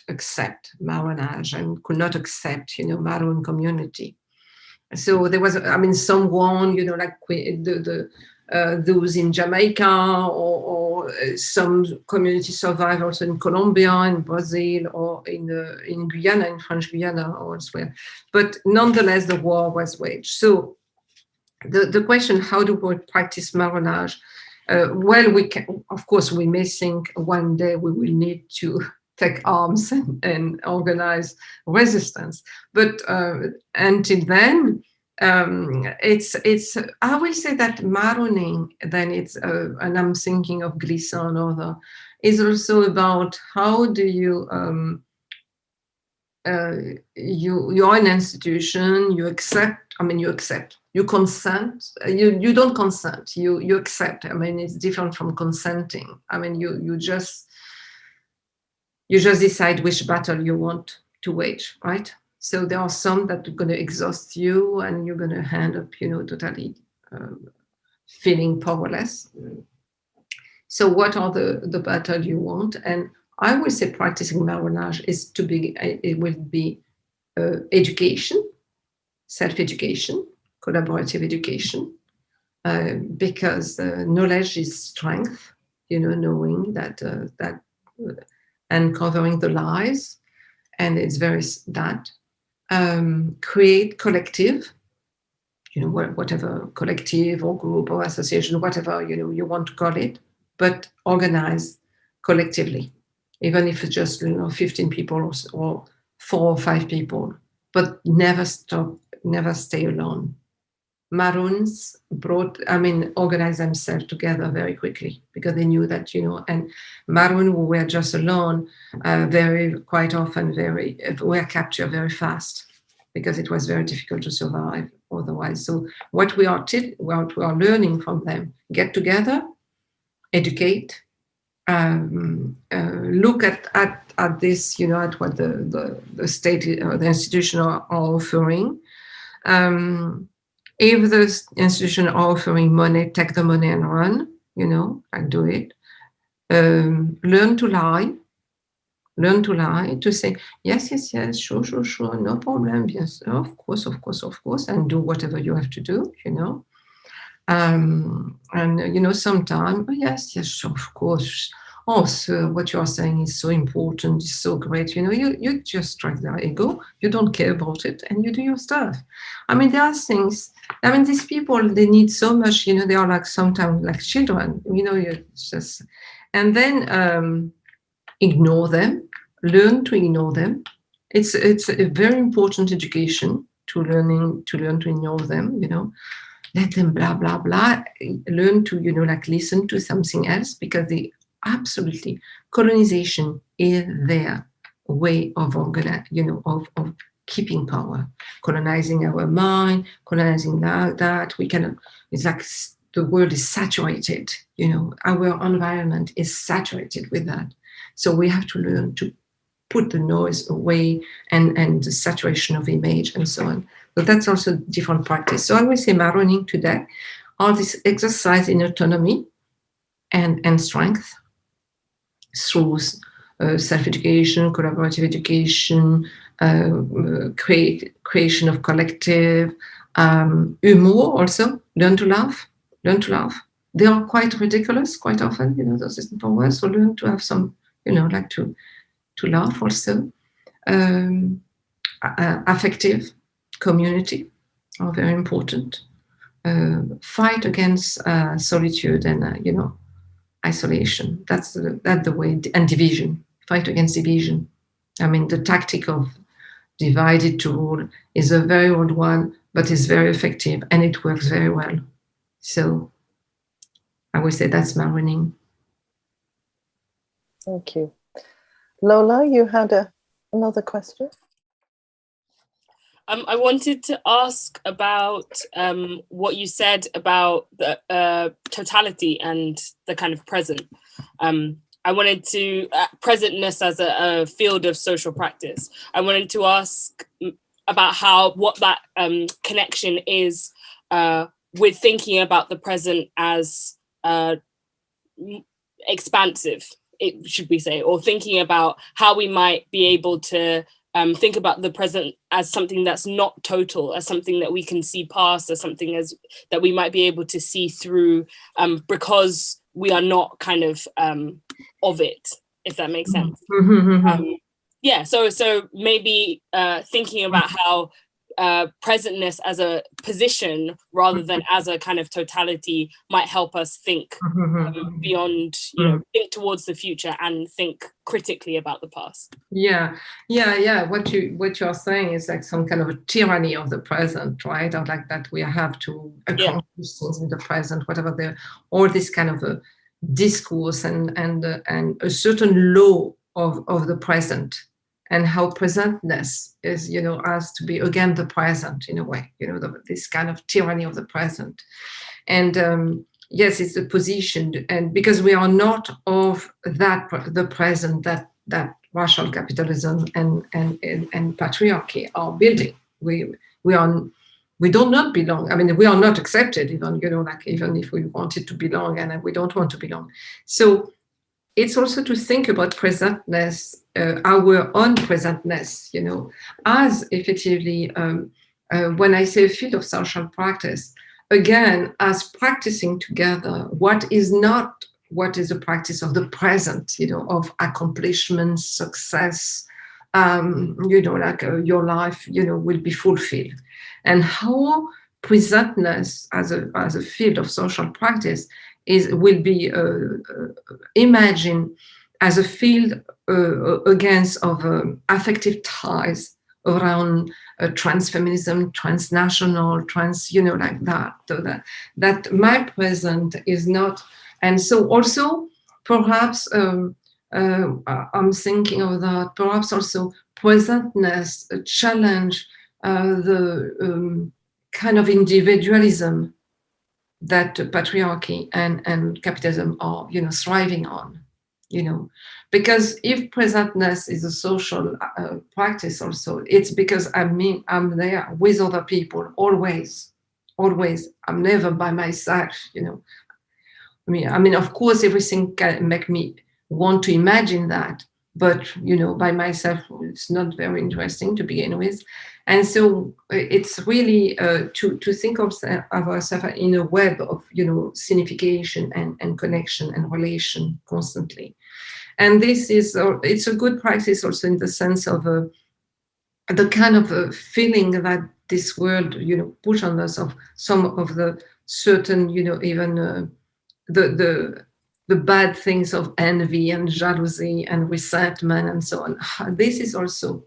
accept marronage and could not accept, Maroon community. So there was, some won, like those in Jamaica or some community survived also in Colombia, in Brazil, or in Guyana, in French Guyana or elsewhere. But nonetheless, the war was waged. So the question, how do we practice marronage? Well, we can, of course, we may think one day we will need to take arms and organize resistance. But until then, it's. I will say that marroning, then it's, and I'm thinking of Glisson or other, is also about how do you, you're an institution, you accept, you consent, you don't consent, you accept. It's different from consenting. You just decide which battle you want to wage, right? So there are some that are going to exhaust you and you're going to end up, totally feeling powerless. So what are the battle you want? And I would say practicing marronage is it will be education, self-education, collaborative education, because knowledge is strength, knowing that uncovering the lies, and it's very that. Create collective, whatever collective or group or association, whatever you want to call it, but organize collectively, even if it's just 15 people or 4 or 5 people, but never stay alone. Maroons organized themselves together very quickly because they knew that, and Maroon who were just alone, quite often were captured very fast because it was very difficult to survive otherwise. So what we are learning from them: get together, educate, look at this, at what the state or the institution are offering. If the institution are offering money, take the money and run, and do it. Learn to lie, to say, yes, sure, no problem, yes, of course, and do whatever you have to do, And, sometimes, yes, sure, of course. Oh, sir, what you are saying is so important, it's so great. You just strike their ego, you don't care about it, and you do your stuff. There are things, these people, they need so much, they are like sometimes like children, you just, and then ignore them, learn to ignore them. It's a very important education to learn to ignore them, Let them blah, blah, blah, learn to, listen to something else, because they absolutely, colonization is their way of of keeping power, colonizing our mind, colonizing that. We cannot, it's like the world is saturated, our environment is saturated with that. So we have to learn to put the noise away and the saturation of image and so on. So that's also different practice. So I will say my running today are this exercise in autonomy and strength through self-education, collaborative education, creation of collective, humor also, learn to laugh. They are quite ridiculous quite often, those simple words, so learn to have some, like to laugh also. Affective community are very important. Fight against solitude and isolation. That's the way, and division. Fight against division. The tactic of divided to rule is a very old one, but is very effective and it works very well. So I would say that's my running. Thank you. Lola, you had another question? I wanted to ask about what you said about the totality and the kind of present. I wanted to, presentness as a field of social practice. I wanted to ask about what that connection is with thinking about the present as expansive, should we say, or thinking about how we might be able to think about the present as something that's not total, as something that we can see past, as something that we might be able to see through, because we are not kind of it, if that makes sense. Yeah, so maybe thinking about how presentness as a position rather than as a kind of totality might help us think beyond, think towards the future and think critically about the past. Yeah. What you're saying is like some kind of a tyranny of the present, right? Or like that we have to accomplish things in the present, whatever all this kind of a discourse and a certain law of the present. And how presentness is, has to be again the present in a way, this kind of tyranny of the present. And yes, it's a position, and because we are not of that the present that racial capitalism and patriarchy are building. We do not belong. We are not accepted, even even if we wanted to belong, and we don't want to belong. So it's also to think about presentness, our own presentness, as effectively, when I say a field of social practice, again, as practicing together what is the practice of the present, of accomplishment, success, your life, will be fulfilled. And how presentness as a field of social practice will be imagined as a field against of affective ties around transfeminism, transnational, like that. So that my present is not, and so also perhaps I'm thinking of that. Perhaps also presentness challenge the kind of individualism that patriarchy and capitalism are, thriving on, because if presentness is a social practice also, it's because I'm there with other people, always. I'm never by myself, I mean, of course, everything can make me want to imagine that, but, by myself, it's not very interesting to begin with. And so it's really to think of ourselves in a web of, signification and connection and relation constantly. And this is, it's a good practice also in the sense of the kind of feeling that this world, push on us of some of the certain, even the bad things of envy and jealousy and resentment and so on. This is also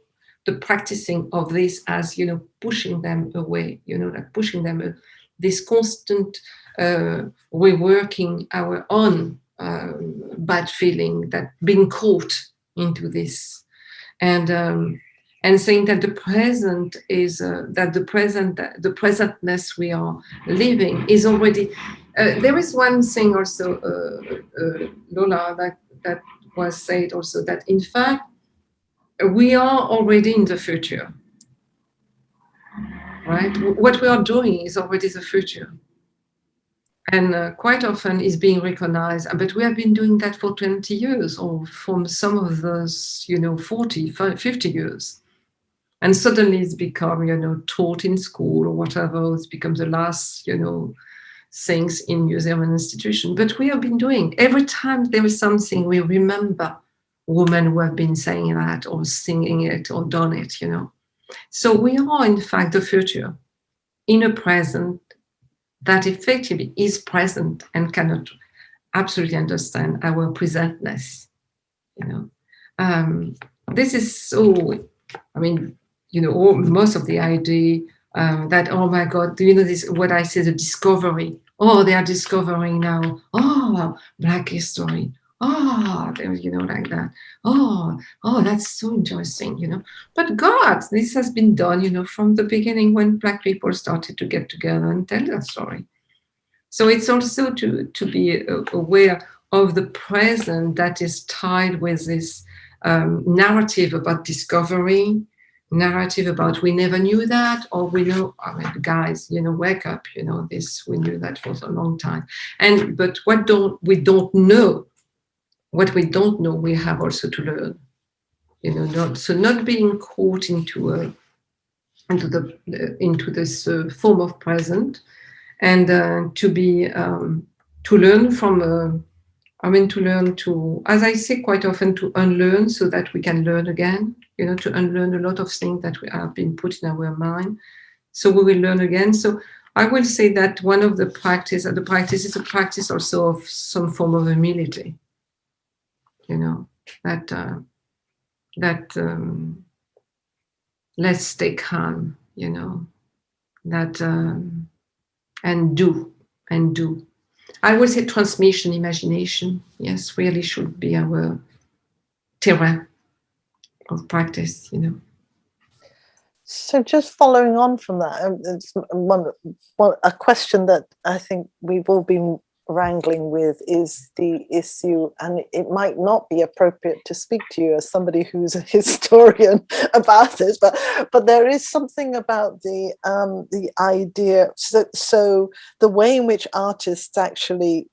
the practicing of this as, pushing them away, like pushing them, this constant reworking our own bad feeling, that being caught into this. And saying that the present is, that the presentness we are living is already, there is one thing also, Lola, that was said also, that in fact, we are already in the future, right? What we are doing is already the future. And quite often is being recognized, but we have been doing that for 20 years, or from some of those, 40, 50 years. And suddenly it's become, taught in school or whatever. It's become the last, things in museum and institution. But we have been doing, every time there is something, we remember women who have been saying that or singing it or done it, So we are, in fact, the future in a present that effectively is present and cannot absolutely understand our presentness, This is so, I mean, most of the idea that, oh my God, this, what I say, the discovery. Oh, they are discovering now. Oh, Black history. Oh, like that. Oh, that's so interesting, But God, this has been done, from the beginning when Black people started to get together and tell their story. So it's also to be aware of the present that is tied with this narrative about discovery, narrative about we never knew that, or we know, guys, wake up, this, we knew that for a long time. But what we don't know, we have also to learn, not being caught into this form of present, and to learn from. To learn to, as I say quite often, to unlearn so that we can learn again, to unlearn a lot of things that we have been put in our mind. So we will learn again. So I will say that one of the practice is a practice also of some form of humility, that let's stay calm, that and do. I would say transmission, imagination, yes, really should be our terrain of practice, So just following on from that, it's a question that I think we've all been wrangling with is the issue, and it might not be appropriate to speak to you as somebody who's a historian about this, but there is something about the idea. So the way in which artists actually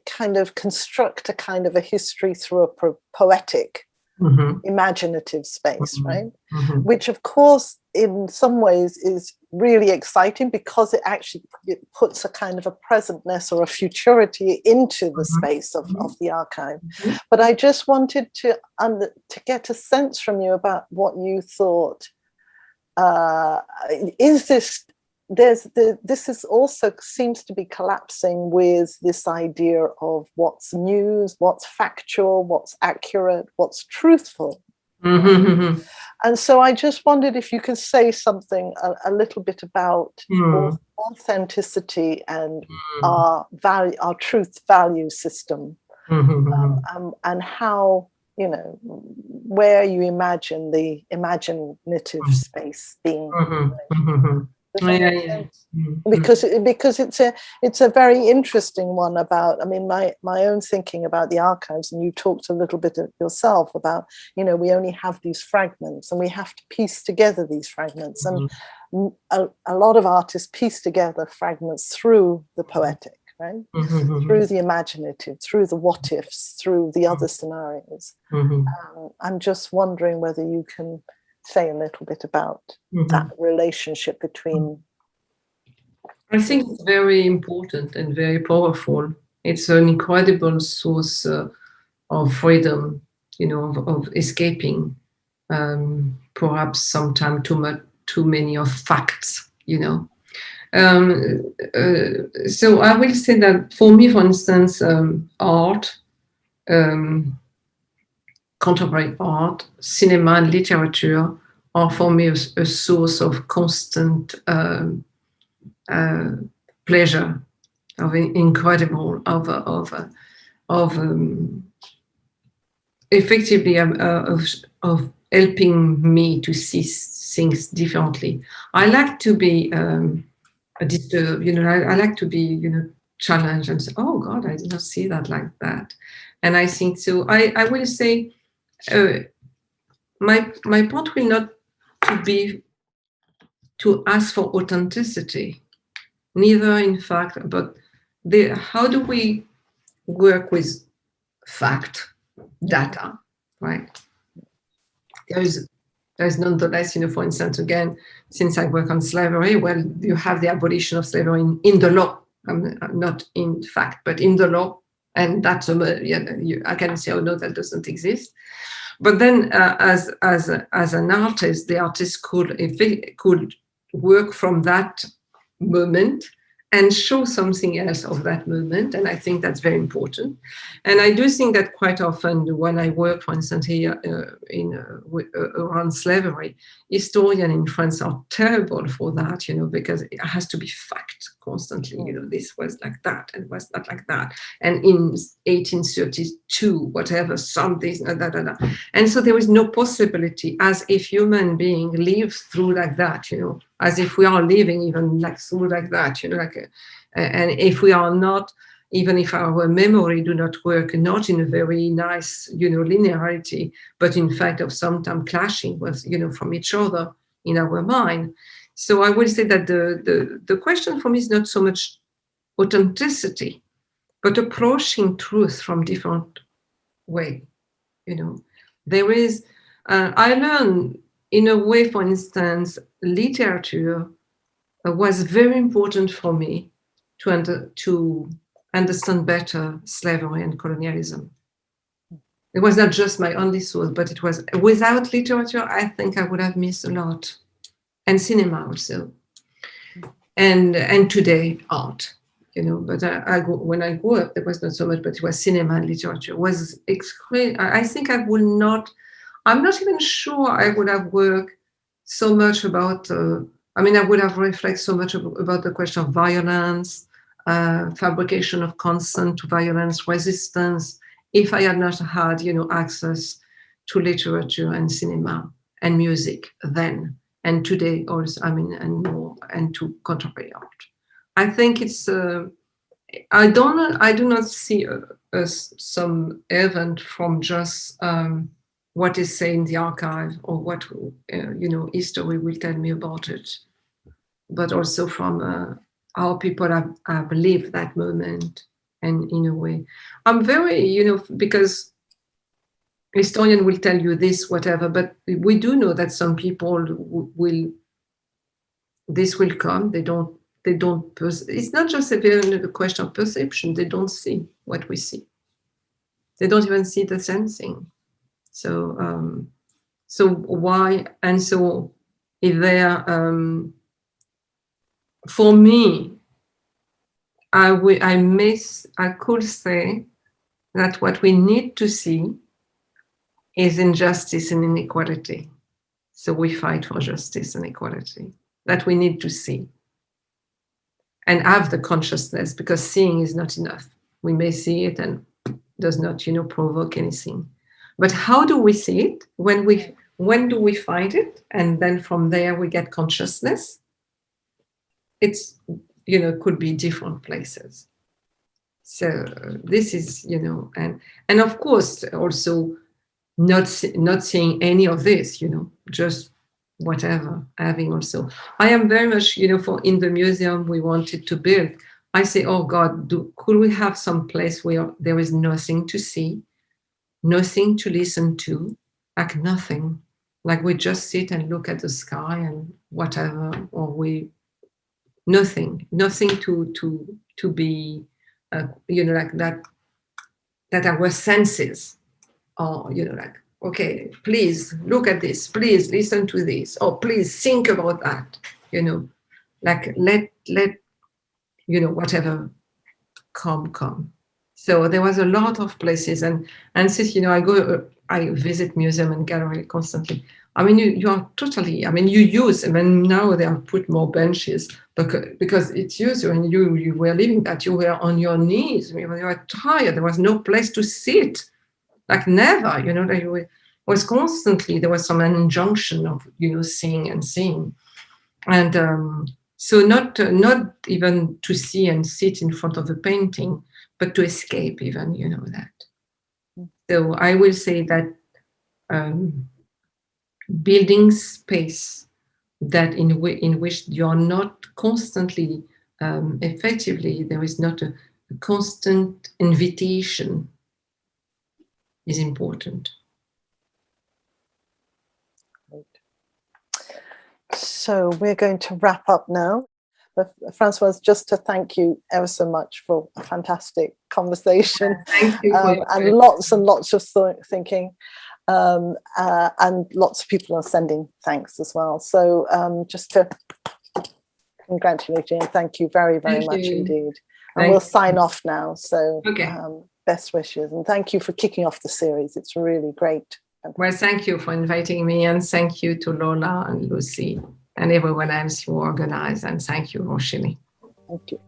kind of construct a kind of a history through a poetic, imaginative space, right? Which, of course, in some ways is really exciting because it actually puts a kind of a presentness or a futurity into the space of the archive. But I just wanted to get a sense from you about what you thought. Is this? This is also seems to be collapsing with this idea of what's news, what's factual, what's accurate, what's truthful. And so I just wondered if you could say something a little bit about authenticity and our truth value system, and how you know, where you imagine the imaginative space being. Because it's a very interesting one about, I mean, my own thinking about the archives, and you talked a little bit yourself about, you know, we only have these fragments and we have to piece together these fragments, and a lot of artists piece together fragments through the poetic, right? Through the imaginative, through the what ifs, through the other scenarios. I'm just wondering whether you can say a little bit about that relationship between. I think it's very important and very powerful. It's an incredible source of freedom, you know, of escaping perhaps sometimes too many of facts, you know. So I will say that for me, for instance, art, contemporary art, cinema and literature are for me a source of constant pleasure, of incredible, of effectively of helping me to see things differently. I like to be disturbed, you know. I like to be, you know, challenged and say, "Oh God, I did not see that like that." And I think so. I will say, my point will not be to ask for authenticity, neither in fact, but how do we work with fact, data, right? There's nonetheless, you know, for instance, again, since I work on slavery, well, you have the abolition of slavery in the law, not in fact, but in the law, and that's I can say, oh no, that doesn't exist. But then, as an artist, the artist could work from that moment and show something else of that moment. And I think that's very important. And I do think that quite often when I work, for instance, here around slavery, historians in France are terrible for that, you know, because it has to be fact constantly, you know, this was like that and was not like that. And in 1832, whatever, something, And so there is no possibility as if human being live through like that, you know, as if we are living even like through like that, you know, and if we are not, even if our memory do not work, not in a very nice, you know, linearity, but in fact of sometimes clashing with, you know, from each other in our mind. So I will say that the question for me is not so much authenticity, but approaching truth from different way, you know. There is, I learned in a way, for instance, literature was very important for me to understand better slavery and colonialism. It was not just my only source, but it was, without literature, I think I would have missed a lot. And cinema also. And today, art, you know, but when I grew up, there was not so much, but it was cinema and literature. It was I think I would not, I'm not even sure I would have worked so much about, I mean, I would have reflected so much about the question of violence, fabrication of consent to violence, resistance, if I had not had, you know, access to literature and cinema and music then. And today also, I mean, and more, and to contemporary art. I think it's, I do not see some event from just what is said in the archive or what, you know, history will tell me about it, but also from how people have lived that moment. And in a way, I'm very, you know, because historian will tell you this, whatever, but we do know that some people this will come, they don't, it's not just a question of perception, they don't see what we see. They don't even see the same thing. So, so why, and so if there, for me, I could say that what we need to see is injustice and inequality. So we fight for justice and equality. That we need to see and have the consciousness, because seeing is not enough. We may see it and does not, you know, provoke anything. But how do we see it? When do we find it? And then from there we get consciousness. It's, could be different places. So this is, and of course also not seeing any of this, just whatever, having also. I am very much, for in the museum we wanted to build, I say, oh God, could we have some place where there is nothing to see, nothing to listen to, like nothing, like we just sit and look at the sky and whatever, or nothing to be, like that our senses, or like, okay, please look at this, please listen to this, or please think about that, like let whatever come. So there was a lot of places, and since I visit museum and gallery constantly. I mean, you are totally. I mean, you use. I mean, now they have put more benches because it's used. When you were living that, you were on your knees. You were tired. There was no place to sit. Like never. There was constantly. There was some injunction of seeing and seeing, and so not even to see and sit in front of the painting, but to escape even. That. So I will say that. Building space that in which you are not constantly, effectively, there is not a constant invitation is important. Great. So we're going to wrap up now. But Françoise, just to thank you ever so much for a fantastic conversation. Thank you. And lots of thinking. And lots of people are sending thanks as well. So just to congratulate you and thank you very, very much indeed. And we'll sign off now. So best wishes. And thank you for kicking off the series. It's really great. Well, thank you for inviting me, and thank you to Lola and Lucy and everyone else who organized. And thank you, Roshini. Thank you.